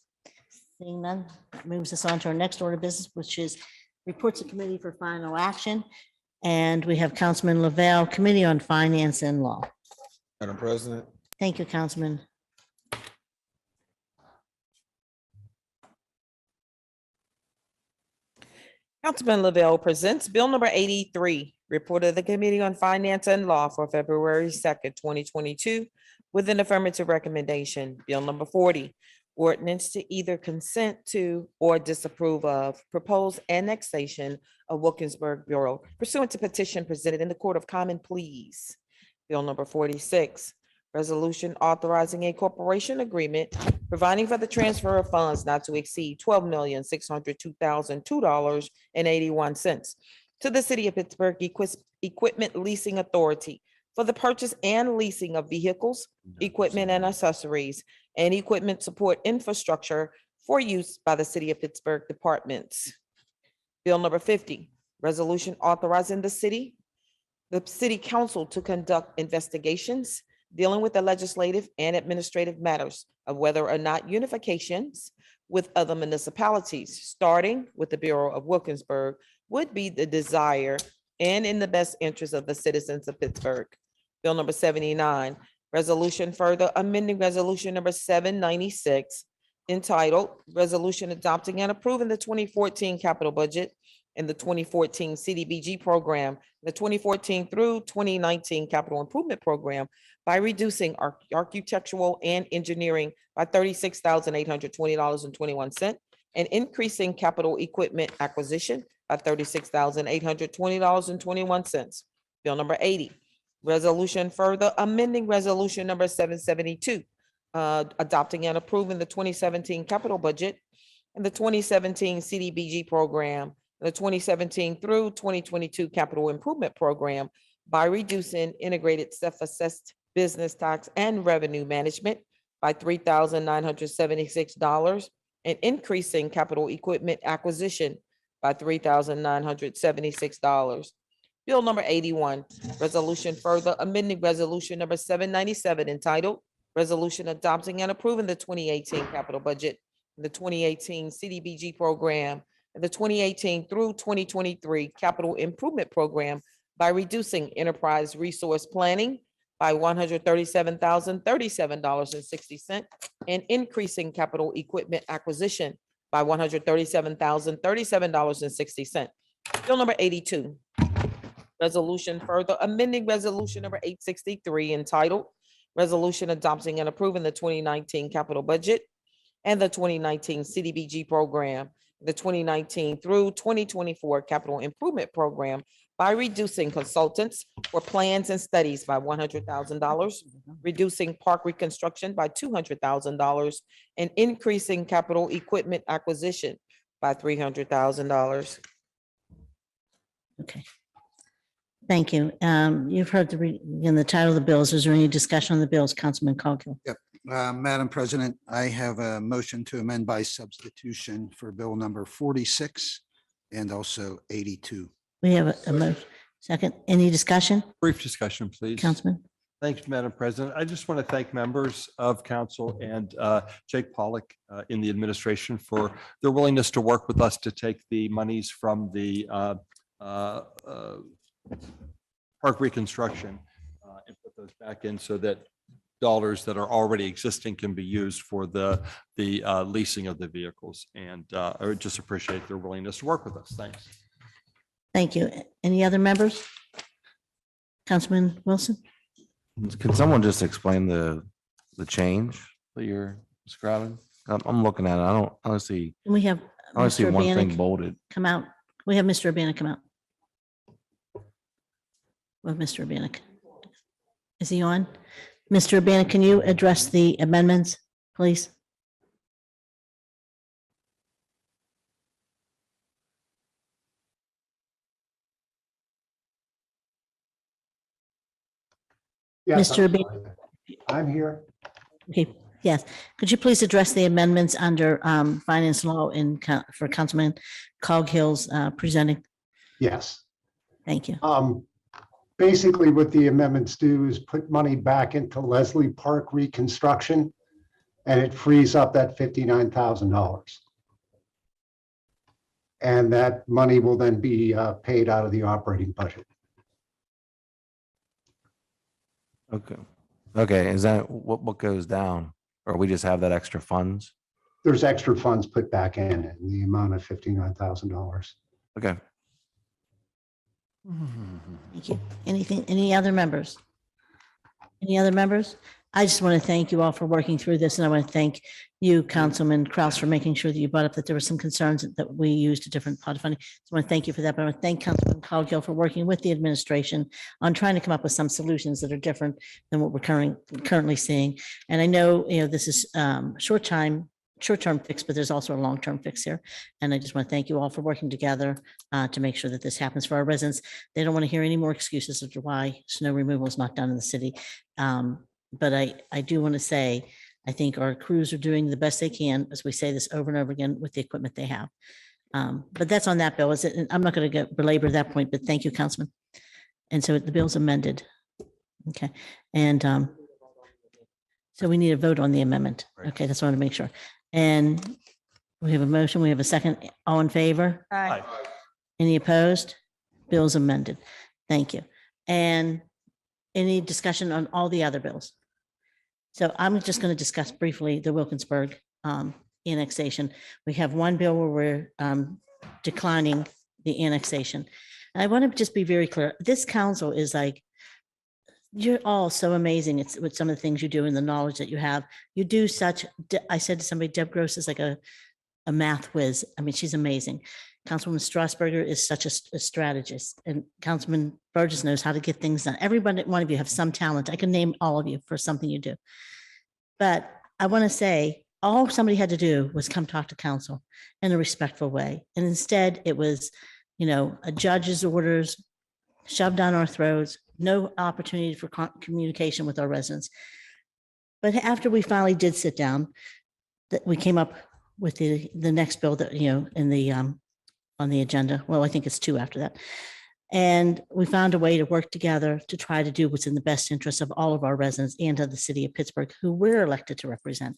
Seeing none, moves us on to our next order of business, which is reports of committee for final action. And we have Councilman Lavelle, Committee on Finance and Law. Madam President, Thank you, Councilman. Councilman Lavelle presents Bill number 83, report of the Committee on Finance and Law for February 2nd, 2022, with an affirmative recommendation. Bill number 40, ordinance to either consent to or disapprove of proposed annexation of Wilkinsburg Bureau pursuant to petition presented in the Court of Common Pleas. Bill number 46, resolution authorizing a corporation agreement providing for the transfer of funds not to exceed $12,602,002.81 to the City of Pittsburgh Equipment Leasing Authority for the purchase and leasing of vehicles, equipment and accessories, and equipment support infrastructure for use by the City of Pittsburgh departments. Bill number 50, resolution authorizing the city council to conduct investigations dealing with the legislative and administrative matters of whether or not unifications with other municipalities, starting with the Bureau of Wilkinsburg, would be the desire and in the best interest of the citizens of Pittsburgh. Bill number 79, resolution further amending resolution number 796, entitled Resolution Adopting and Approving the 2014 Capital Budget and the 2014 CDBG Program, the 2014 through 2019 Capital Improvement Program, by reducing architectural and engineering by $36,820.21 and increasing capital equipment acquisition by $36,820.21. Bill number 80, resolution further amending resolution number 772, adopting and approving the 2017 capital budget and the 2017 CDBG program, the 2017 through 2022 capital improvement program by reducing integrated self-assessed business tax and revenue management by $3,976 and increasing capital equipment acquisition by $3,976. Bill number 81, resolution further amending resolution number 797, entitled Resolution Adopting and Approving the 2018 Capital Budget the 2018 CDBG program, and the 2018 through 2023 capital improvement program by reducing enterprise resource planning by $137,037.60 and increasing capital equipment acquisition by $137,037.60. Bill number 82. Resolution further amending resolution number 863 entitled Resolution Adopting and Approving the 2019 Capital Budget and the 2019 CDBG Program, the 2019 through 2024 Capital Improvement Program by reducing consultants for plans and studies by $100,000, reducing park reconstruction by $200,000, and increasing capital equipment acquisition by $300,000. Okay. Thank you. You've heard in the title of the bills. Is there any discussion on the bills, Councilman Coghill? Yep. Madam President, I have a motion to amend by substitution for bill number 46 and also 82. We have a motion. Second, any discussion, Brief discussion, please. Councilman? Thanks, Madam President. I just want to thank members of council and Jake Pollock in the administration for their willingness to work with us to take the monies from the park reconstruction and put those back in so that dollars that are already existing can be used for the leasing of the vehicles. And I would just appreciate their willingness to work with us. Thanks. Thank you. Any other members? Councilman Wilson? Can someone just explain the change that you're describing? I'm looking at it. I don't honestly, Can we have I only see Mr. one thing Urbanek bolded. come out? We have Mr. Urbanek come out. Well, Mr. Urbanek. Is he on? Mr. Urbanek, can you address the amendments, please? Yes, Mr. I'm Urbanek, sorry. I'm here. okay, yes. Could you please address the amendments under finance law for Councilman Coghill's presenting? Yes. Thank you. Basically, what the amendments do is put money back into Leslie Park reconstruction, and it frees up that $59,000. And that money will then be paid out of the operating budget. Okay. Okay. Is that what goes down? Or we just have that extra funds? There's extra funds put back in the amount of $59,000. Okay. Thank you. Any other members? Any other members? I just want to thank you all for working through this, and I want to thank you, Councilman Kraus, for making sure that you brought up that there were some concerns that we used a different pot of funding. So I want to thank you for that, but I want to thank Councilman Coghill for working with the administration on trying to come up with some solutions that are different than what we're currently seeing. And I know, this is short-term fix, but there's also a long-term fix here. And I just want to thank you all for working together to make sure that this happens for our residents. They don't want to hear any more excuses as to why snow removal is not done in the city. But I do want to say, I think our crews are doing the best they can, as we say this over and over again, with the equipment they have. But that's on that bill. I'm not going to belabor that point, but thank you, Councilman. And so the bill's amended. Okay. And so we need a vote on the amendment. Okay, that's what I want to make sure. And we have a motion, we have a second. All in favor? Aye. Any opposed? Bill's amended. Thank you. And any discussion on all the other bills? So I'm just going to discuss briefly the Wilkinsburg annexation. We have one bill where we're declining the annexation. And I want to just be very clear. This council is like, you're all so amazing. It's with some of the things you do and the knowledge that you have. You do such, I said to somebody, Deb Gross is like a math whiz. I mean, she's amazing. Councilwoman Strasburger is such a strategist, and Councilman Burgess knows how to get things done. Everybody, one of you have some talent. I can name all of you for something you do. But I want to say, all somebody had to do was come talk to council in a respectful way. And instead it was, a judge's orders shoved down our throats, no opportunity for communication with our residents. But after we finally did sit down, that we came up with the next bill that, in the, on the agenda. Well, I think it's two after that. And we found a way to work together to try to do what's in the best interest of all of our residents and of the city of Pittsburgh, who we're elected to represent.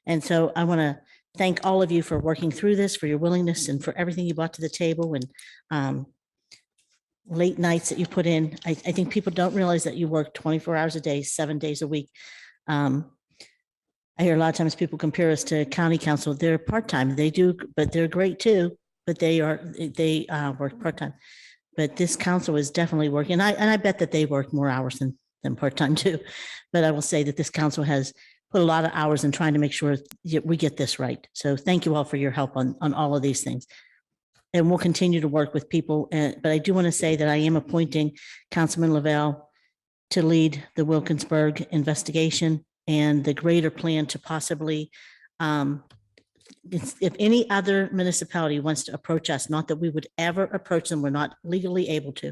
And so I want to thank all of you for working through this, for your willingness and for everything you brought to the table and late nights that you put in. I think people don't realize that you work 24 hours a day, 7 days a week. I hear a lot of times people compare us to county council. They're part-time. They do, but they're great too. But they work part-time. But this council is definitely working. And I bet that they work more hours than part-time too. But I will say that this council has put a lot of hours in trying to make sure we get this right. So thank you all for your help on all of these things. And we'll continue to work with people. But I do want to say that I am appointing Councilman Lavelle to lead the Wilkinsburg investigation and the greater plan to possibly, if any other municipality wants to approach us, not that we would ever approach them, we're not legally able to,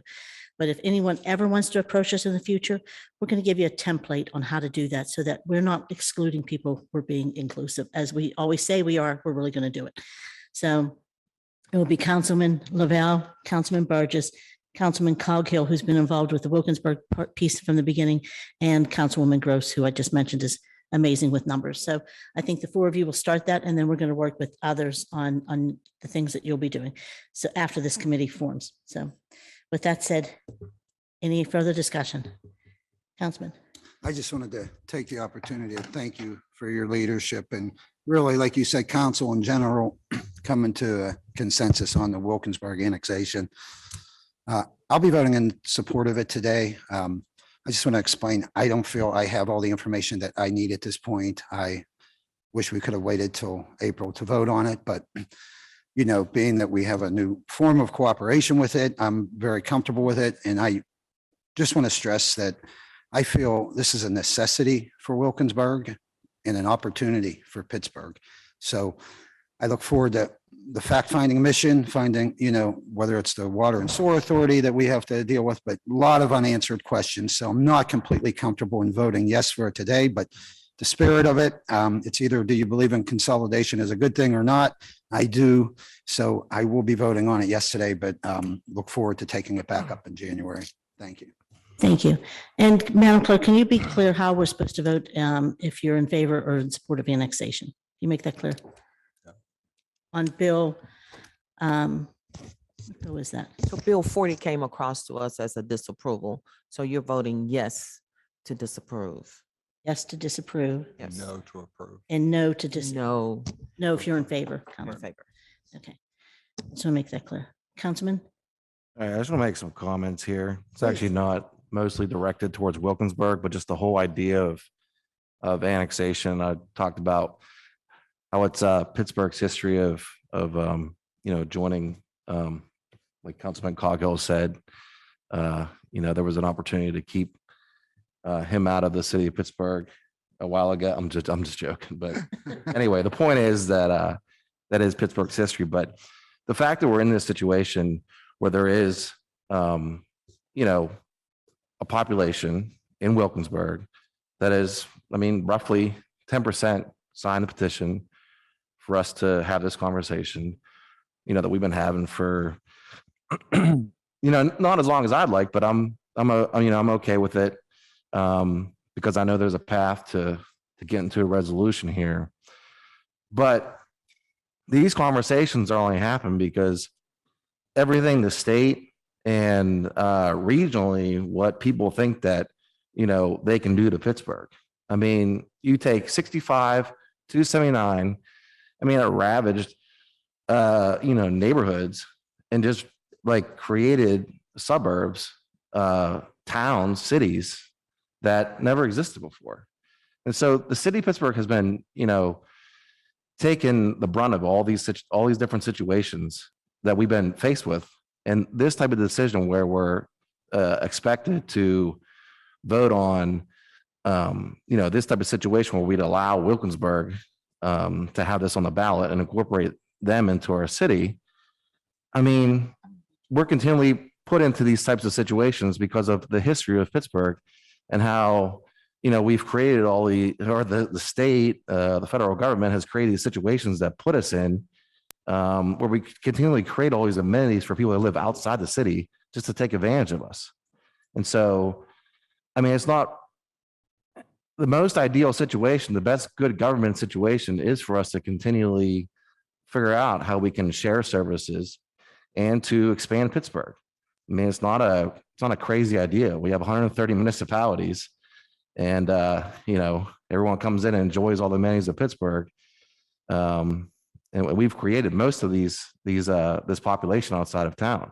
but if anyone ever wants to approach us in the future, we're going to give you a template on how to do that so that we're not excluding people, we're being inclusive. As we always say we are, we're really going to do it. So it will be Councilman Lavelle, Councilman Burgess, Councilman Coghill, who's been involved with the Wilkinsburg piece from the beginning, and Councilwoman Gross, who I just mentioned is amazing with numbers. So I think the four of you will start that, and then we're going to work with others on the things that you'll be doing. So after this committee forms. So with that said, any further discussion? Councilman. I just wanted to take the opportunity to thank you for your leadership and really, like you said, council in general, coming to a consensus on the Wilkinsburg annexation. I'll be voting in support of it today. I just want to explain, I don't feel I have all the information that I need at this point. I wish we could have waited till April to vote on it, but you know, being that we have a new form of cooperation with it, I'm very comfortable with it. And I just want to stress that I feel this is a necessity for Wilkinsburg and an opportunity for Pittsburgh. So I look forward to the fact-finding mission, finding, you know, whether it's the Water and Sewer Authority that we have to deal with, but a lot of unanswered questions. So I'm not completely comfortable in voting yes for it today, but the spirit of it, it's either do you believe in consolidation as a good thing or not? I do. So I will be voting on it yesterday, but look forward to taking it back up in January. Thank you. Thank you. And Madam Clerk, can you be clear how we're supposed to vote if you're in favor or in support of annexation? Can you make that clear? On Bill, who is that? So Bill 40 came across to us as a disapproval. So you're voting yes to disapprove. Yes to disapprove. Yes. No to approve. And no to disapprove. No. No, if you're in favor. I'm in favor. Okay. So make that clear. Councilman? All right, I just want to make some comments here. It's actually not mostly directed towards Wilkinsburg, but just the whole idea of annexation. I talked about how it's Pittsburgh's history of you know, joining, like Councilman Coghill said, you know, there was an opportunity to keep him out of the city of Pittsburgh a while ago. I'm just joking, but anyway, the point is that that is Pittsburgh's history. But the fact that we're in this situation where there is, you know, a population in Wilkinsburg that is, I mean, roughly 10% signed the petition for us to have this conversation, you know, that we've been having for, you know, not as long as I'd like, but I'm okay with it, because I know there's a path to get into a resolution here. But these conversations are only happen because everything the state and regionally, what people think that, you know, they can do to Pittsburgh. I mean, you take 65, 279, I mean, it ravaged, you know, neighborhoods and just like created suburbs, towns, cities that never existed before. And so the city of Pittsburgh has been, you know, taking the brunt of all these different situations that we've been faced with. And this type of decision where we're expected to vote on, you know, this type of situation where we'd allow Wilkinsburg to have this on the ballot and incorporate them into our city. I mean, we're continually put into these types of situations because of the history of Pittsburgh and how, you know, we've created the state, the federal government has created these situations that put us in where we continually create all these amenities for people that live outside the city just to take advantage of us. And so, I mean, it's not the most ideal situation, the best good government situation is for us to continually figure out how we can share services and to expand Pittsburgh. I mean, it's not a crazy idea. We have 130 municipalities and, everyone comes in and enjoys all the amenities of Pittsburgh. And we've created most of this population outside of town.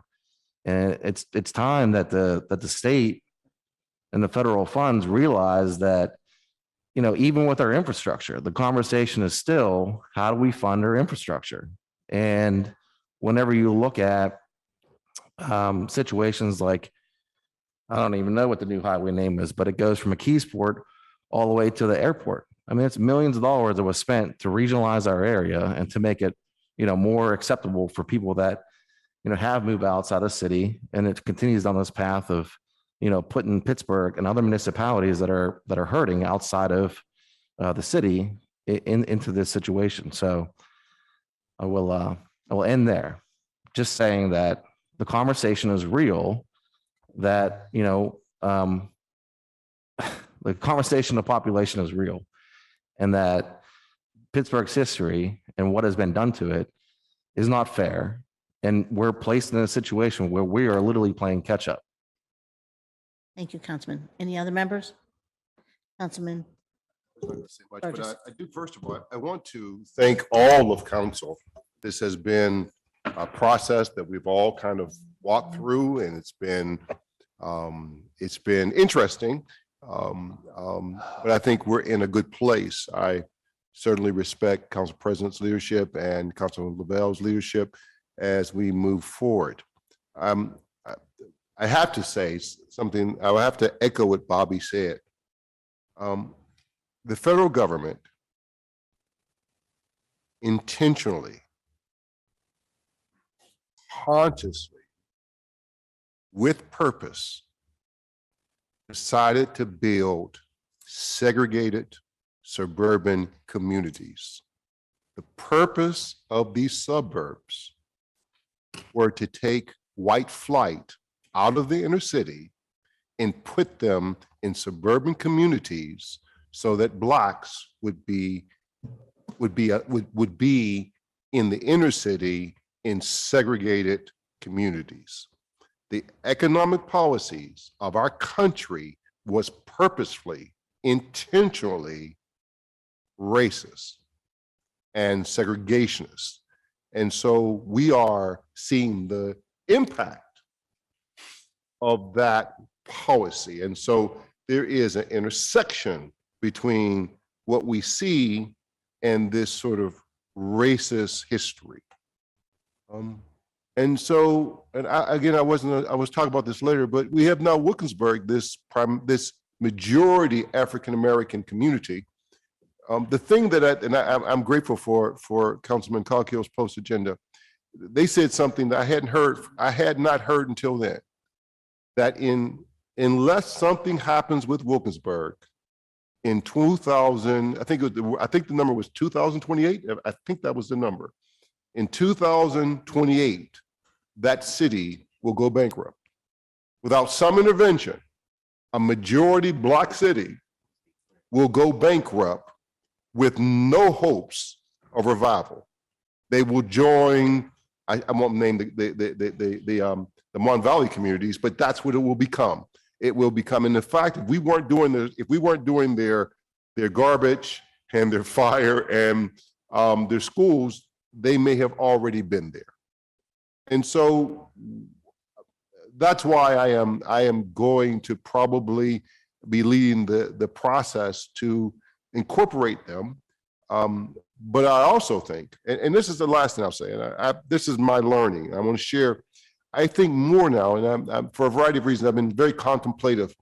And it's time that the state and the federal funds realize that, even with our infrastructure, the conversation is still, how do we fund our infrastructure? And whenever you look at situations like, I don't even know what the new highway name is, but it goes from McKeesport all the way to the airport. I mean, it's millions of dollars that was spent to regionalize our area and to make it, more acceptable for people that, have moved outside of the city. And it continues on this path of, putting Pittsburgh and other municipalities that are hurting outside of the city into this situation. So I will end there, just saying that the conversation is real, that, the conversation of population is real, and that Pittsburgh's history and what has been done to it is not fair. And we're placed in a situation where we are literally playing catch up. Thank you, Councilman. Any other members? Councilman. But I do, first of all, I want to thank all of council. This has been a process that we've all kind of walked through, and it's been interesting. But I think we're in a good place. I certainly respect Council President's leadership and Councilman Lavell's leadership as we move forward. I have to say something. I will have to echo what Bobby said. The federal government intentionally, consciously, with purpose, decided to build segregated suburban communities. The purpose of these suburbs were to take white flight out of the inner city and put them in suburban communities so that Blacks would be in the inner city in segregated communities. The economic policies of our country was purposefully, intentionally racist and segregationist. And so we are seeing the impact of that policy. And so there is an intersection between what we see and this sort of racist history. And I was talking about this later, but we have now Wilkinsburg, this majority African-American community. The thing that I'm grateful for Councilman Coghill's post agenda. They said something that I had not heard until then, that unless something happens with Wilkinsburg in 2000, I think the number was 2028. I think that was the number. In 2028, that city will go bankrupt. Without some intervention, a majority Black city will go bankrupt with no hopes of revival. They will join, I won't name the Mon Valley communities, but that's what it will become. It will become, and in fact, if we weren't doing their garbage and their fire and their schools, they may have already been there. And so that's why I am going to probably be leading the process to incorporate them. But I also think, and this is the last thing I'll say, and this is my learning. I want to share, I think more now, and I'm for a variety of reasons, I've been very contemplative.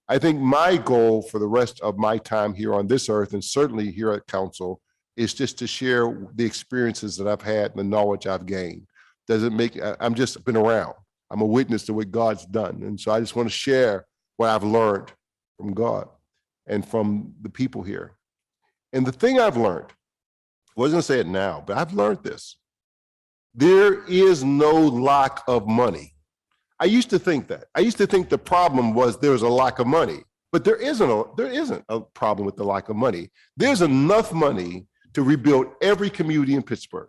I think my goal for the rest of my time here on this earth, and certainly here at council, is just to share the experiences that I've had and the knowledge I've gained. I'm just been around. I'm a witness to what God's done. And so I just want to share what I've learned from God and from the people here. And the thing I've learned, I wasn't gonna say it now, but I've learned this. There is no lack of money. I used to think that. I used to think the problem was there was a lack of money. But there isn't a problem with the lack of money. There's enough money to rebuild every community in Pittsburgh.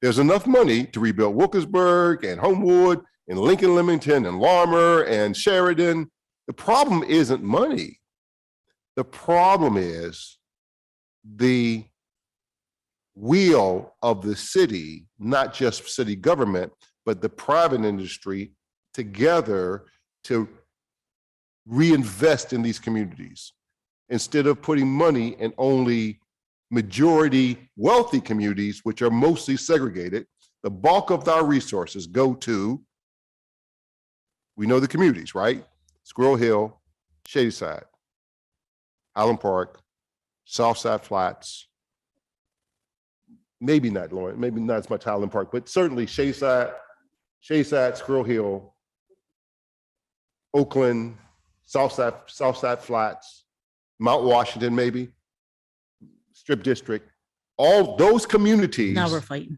There's enough money to rebuild Wilkinsburg and Homewood and Lincoln Leamington and Larmer and Sheridan. The problem isn't money. The problem is the will of the city, not just city government, but the private industry together to reinvest in these communities instead of putting money in only majority wealthy communities, which are mostly segregated. The bulk of our resources go to, we know the communities, right? Squirrel Hill, Shadyside, Highland Park, Southside Flats, maybe not Lawrence, maybe not as much Highland Park, but certainly Shadyside, Squirrel Hill, Oakland, Southside Flats, Mount Washington, maybe, Strip District, all those communities. Now we're fighting.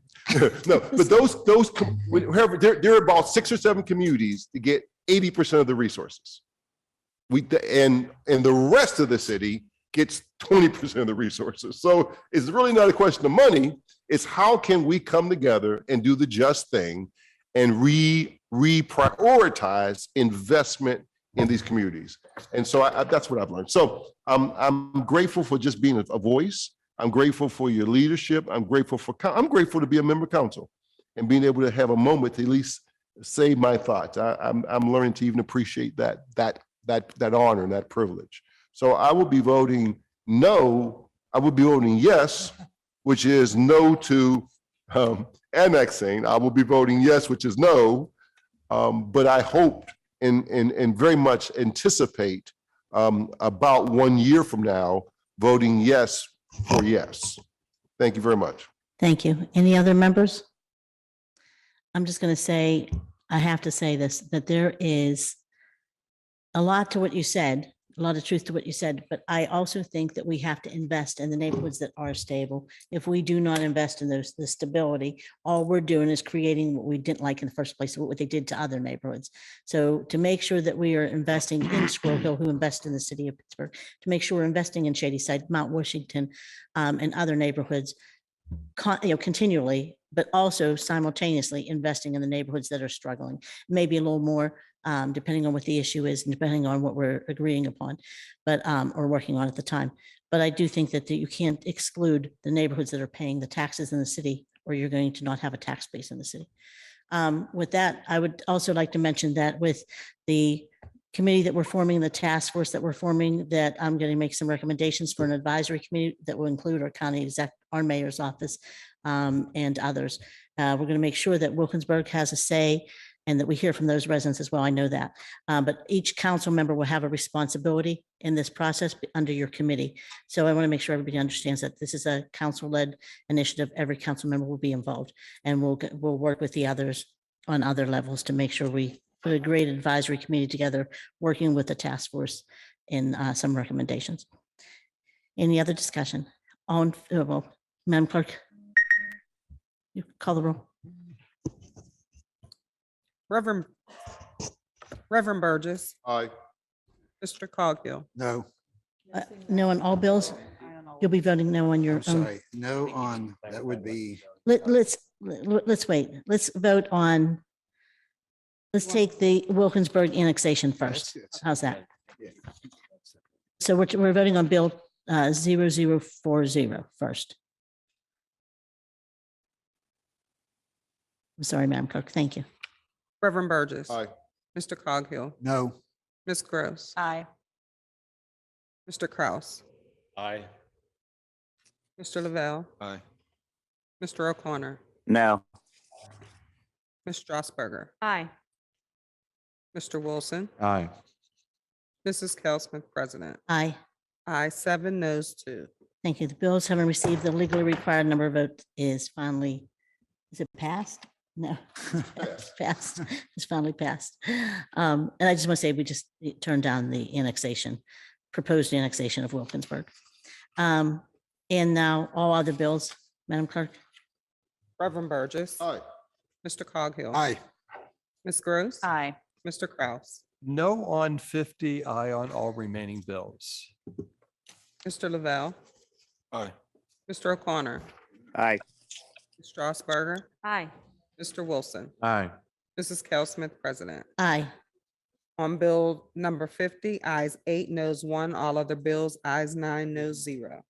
No, but there are about 6 or 7 communities to get 80% of the resources. And the rest of the city gets 20% of the resources. So it's really not a question of money. It's how can we come together and do the just thing and reprioritize investment in these communities. And so that's what I've learned. So I'm grateful for just being a voice. I'm grateful for your leadership. I'm grateful to be a member council and being able to have a moment to at least say my thoughts. I'm learning to even appreciate that honor and that privilege. So I will be voting no. I will be voting yes, which is no to annexing. I will be voting yes, which is no. But I hope and very much anticipate about 1 year from now voting yes for yes. Thank you very much. Thank you. Any other members? I'm just going to say, I have to say this, that there is a lot to what you said, a lot of truth to what you said, but I also think that we have to invest in the neighborhoods that are stable. If we do not invest in the stability, all we're doing is creating what we didn't like in the first place, what they did to other neighborhoods. So to make sure that we are investing in Squirrel Hill, who invest in the city of Pittsburgh, to make sure we're investing in Shadyside, Mount Washington, and other neighborhoods, continually, but also simultaneously investing in the neighborhoods that are struggling, maybe a little more, depending on what the issue is and depending on what we're agreeing upon, but or working on at the time. But I do think that you can't exclude the neighborhoods that are paying the taxes in the city, or you're going to not have a tax base in the city. With that, I would also like to mention that with the committee that we're forming, the task force that we're forming, that I'm going to make some recommendations for an advisory committee that will include our county exec, our mayor's office, and others. We're going to make sure that Wilkinsburg has a say and that we hear from those residents as well. I know that. But each council member will have a responsibility in this process under your committee. So I want to make sure everybody understands that this is a council-led initiative. Every council member will be involved, and we'll work with the others on other levels to make sure we put a great advisory committee together, working with the task force in some recommendations. Any other discussion? Well, Madam Clerk, you call the roll. Reverend Burgess. Aye. Mr. Coghill. No, No on all bills? You'll be voting no on your I'm own. sorry. No on, that would be, Let's wait. Let's vote on, let's take the Wilkinsburg annexation first. How's that? So we're voting on Bill 0040 first. I'm sorry, Madam Clerk. Thank you. Reverend Burgess. Aye. Mr. Coghill. no, Ms. Gross. Aye. Mr. Kraus. Aye. Mr. Lavelle. Aye. Mr. O'Connor. No. Ms. Strasburger. Aye. Mr. Wilson. Aye. Mrs. Cal Smith, President. Aye. Aye, 7 noes, 2. Thank you. The bills having received the legally required number of votes is finally, is it passed? No, it's passed. It's finally passed. And I just want to say, we just turned down the annexation, proposed annexation of Wilkinsburg. And now all other bills, Madam Clerk. Reverend Burgess. Aye. Mr. Coghill. aye, Ms. Gross. Aye. Mr. Kraus. No on 50, aye on all remaining bills. Mr. Lavelle, Aye. Mr. O'Connor, Aye. Ms. Strasburger, Aye. Mr. Wilson, Aye. Mrs. Cal Smith, President. Aye. On bill number 50, ayes 8, noes 1, all other bills, ayes 9, noes 0.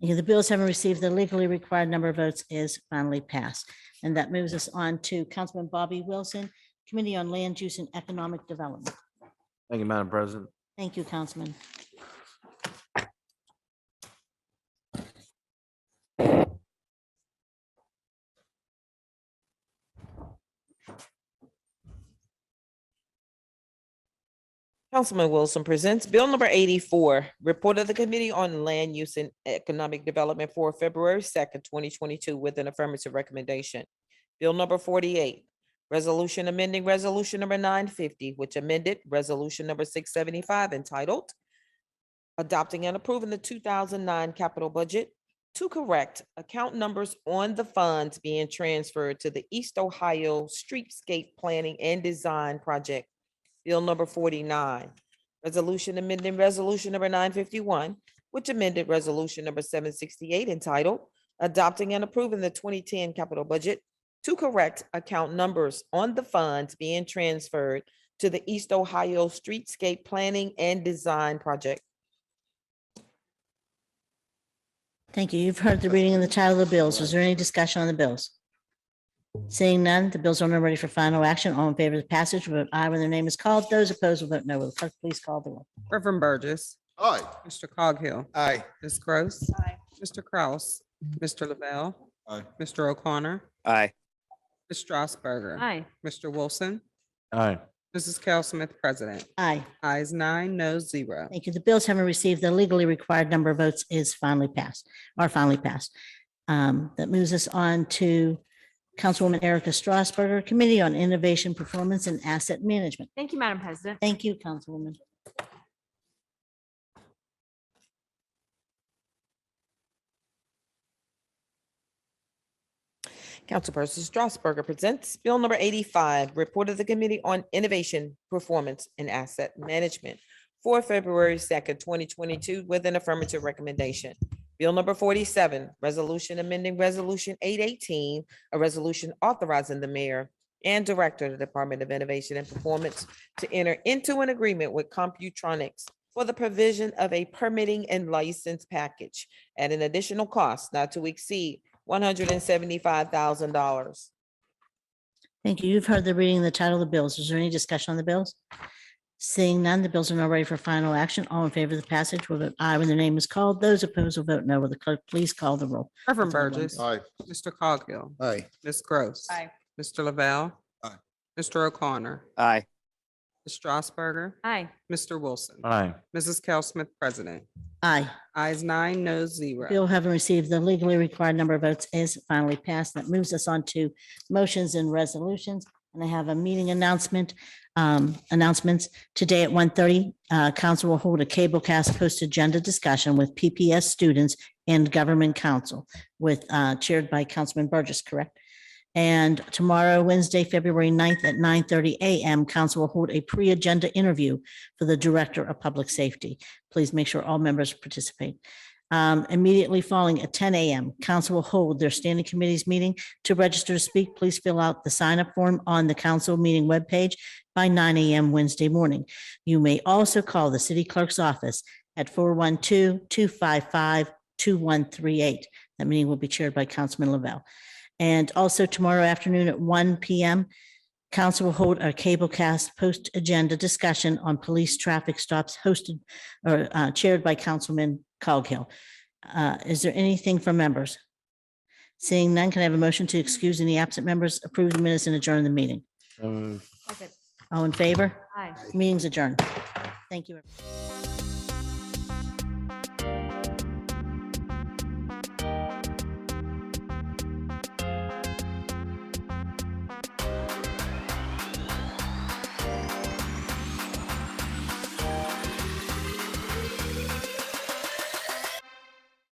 Okay, the bills having received the legally required number of votes is finally passed. And that moves us on to Councilman Bobby Wilson, Committee on Land Use and Economic Development. Thank you, Madam President. Thank you, Councilman. Councilman Wilson presents Bill number 84, report of the Committee on Land Use and Economic Development for February 2nd, 2022, with an affirmative recommendation. Bill number 48, resolution amending resolution number 950, which amended resolution number 675 entitled adopting and approving the 2009 capital budget to correct account numbers on the funds being transferred to the East Ohio Streetscape Planning and Design Project. Bill number 49, resolution amending resolution number 951, which amended resolution number 768 entitled adopting and approving the 2010 capital budget to correct account numbers on the funds being transferred to the East Ohio Streetscape Planning and Design Project. Thank you. You've heard the reading and the title of the bills. Is there any discussion on the bills? Seeing none, the bills are now ready for final action. All in favor of the passage, vote aye when their name is called. Those opposed will vote no. Will the clerk please call the roll? Reverend Burgess, Aye. Mr. Coghill, Aye. Ms. Gross, Mr. Kraus, Mr. Lavelle, Aye. Mr. O'Connor, Aye. Ms. Strasburger, Aye. Mr. Wilson, Aye. Mrs. Cal Smith, President. Aye. Ayes 9, noes 0. Thank you. The bills having received the legally required number of votes is finally passed, are finally passed. That moves us on to Councilwoman Erica Strasburger, Committee on Innovation, Performance, and Asset Management. Thank you, Madam President. Thank you, Councilwoman. Councilperson Strasburger presents Bill number 85, report of the Committee on Innovation, Performance, and Asset Management for February 2nd, 2022, with an affirmative recommendation. Bill number 47, resolution amending resolution 818, a resolution authorizing the mayor and director of the Department of Innovation and Performance to enter into an agreement with Computronics for the provision of a permitting and license package at an additional cost not to exceed $175,000. Thank you. You've heard the reading and the title of the bills. Is there any discussion on the bills? Seeing none, the bills are now ready for final action. All in favor of the passage will vote aye when their name is called. Those opposed will vote no. Will the clerk please call the roll? Reverend That's all Burgess, Aye. Mr. Coghill, Aye. Ms. Gross, Mr. Lavelle, Aye. Mr. O'Connor, Aye. Ms. Strasburger, Aye. Mr. Wilson, Aye. Mrs. Cal Smith, President. Aye. Ayes 9, noes 0. Bill having received the legally required number of votes is finally passed. That moves us on to motions and resolutions. And I have a meeting announcements. Today at 1:30, council will hold a cablecast post-agenda discussion with PPS students and government council with chaired by Councilman Burgess, correct? And tomorrow, Wednesday, February 9th at 9:30 a.m., council will hold a pre-agenda interview for the Director of Public Safety. Please make sure all members participate. Immediately following at 10 a.m., council will hold their standing committees meeting. To register to speak, please fill out the sign-up form on the council meeting webpage by 9 a.m. Wednesday morning. You may also call the city clerk's office at 412-255-2138. That meeting will be chaired by Councilman Lavelle. And also tomorrow afternoon at 1 p.m., council will hold a cablecast post-agenda discussion on police traffic stops hosted or chaired by Councilman Coghill. Is there anything from members? Seeing none, can I have a motion to excuse any absent members, approve the minutes, and adjourn the meeting? So moved. Second. All in favor? Aye. Meeting's adjourned. Thank you. Everyone.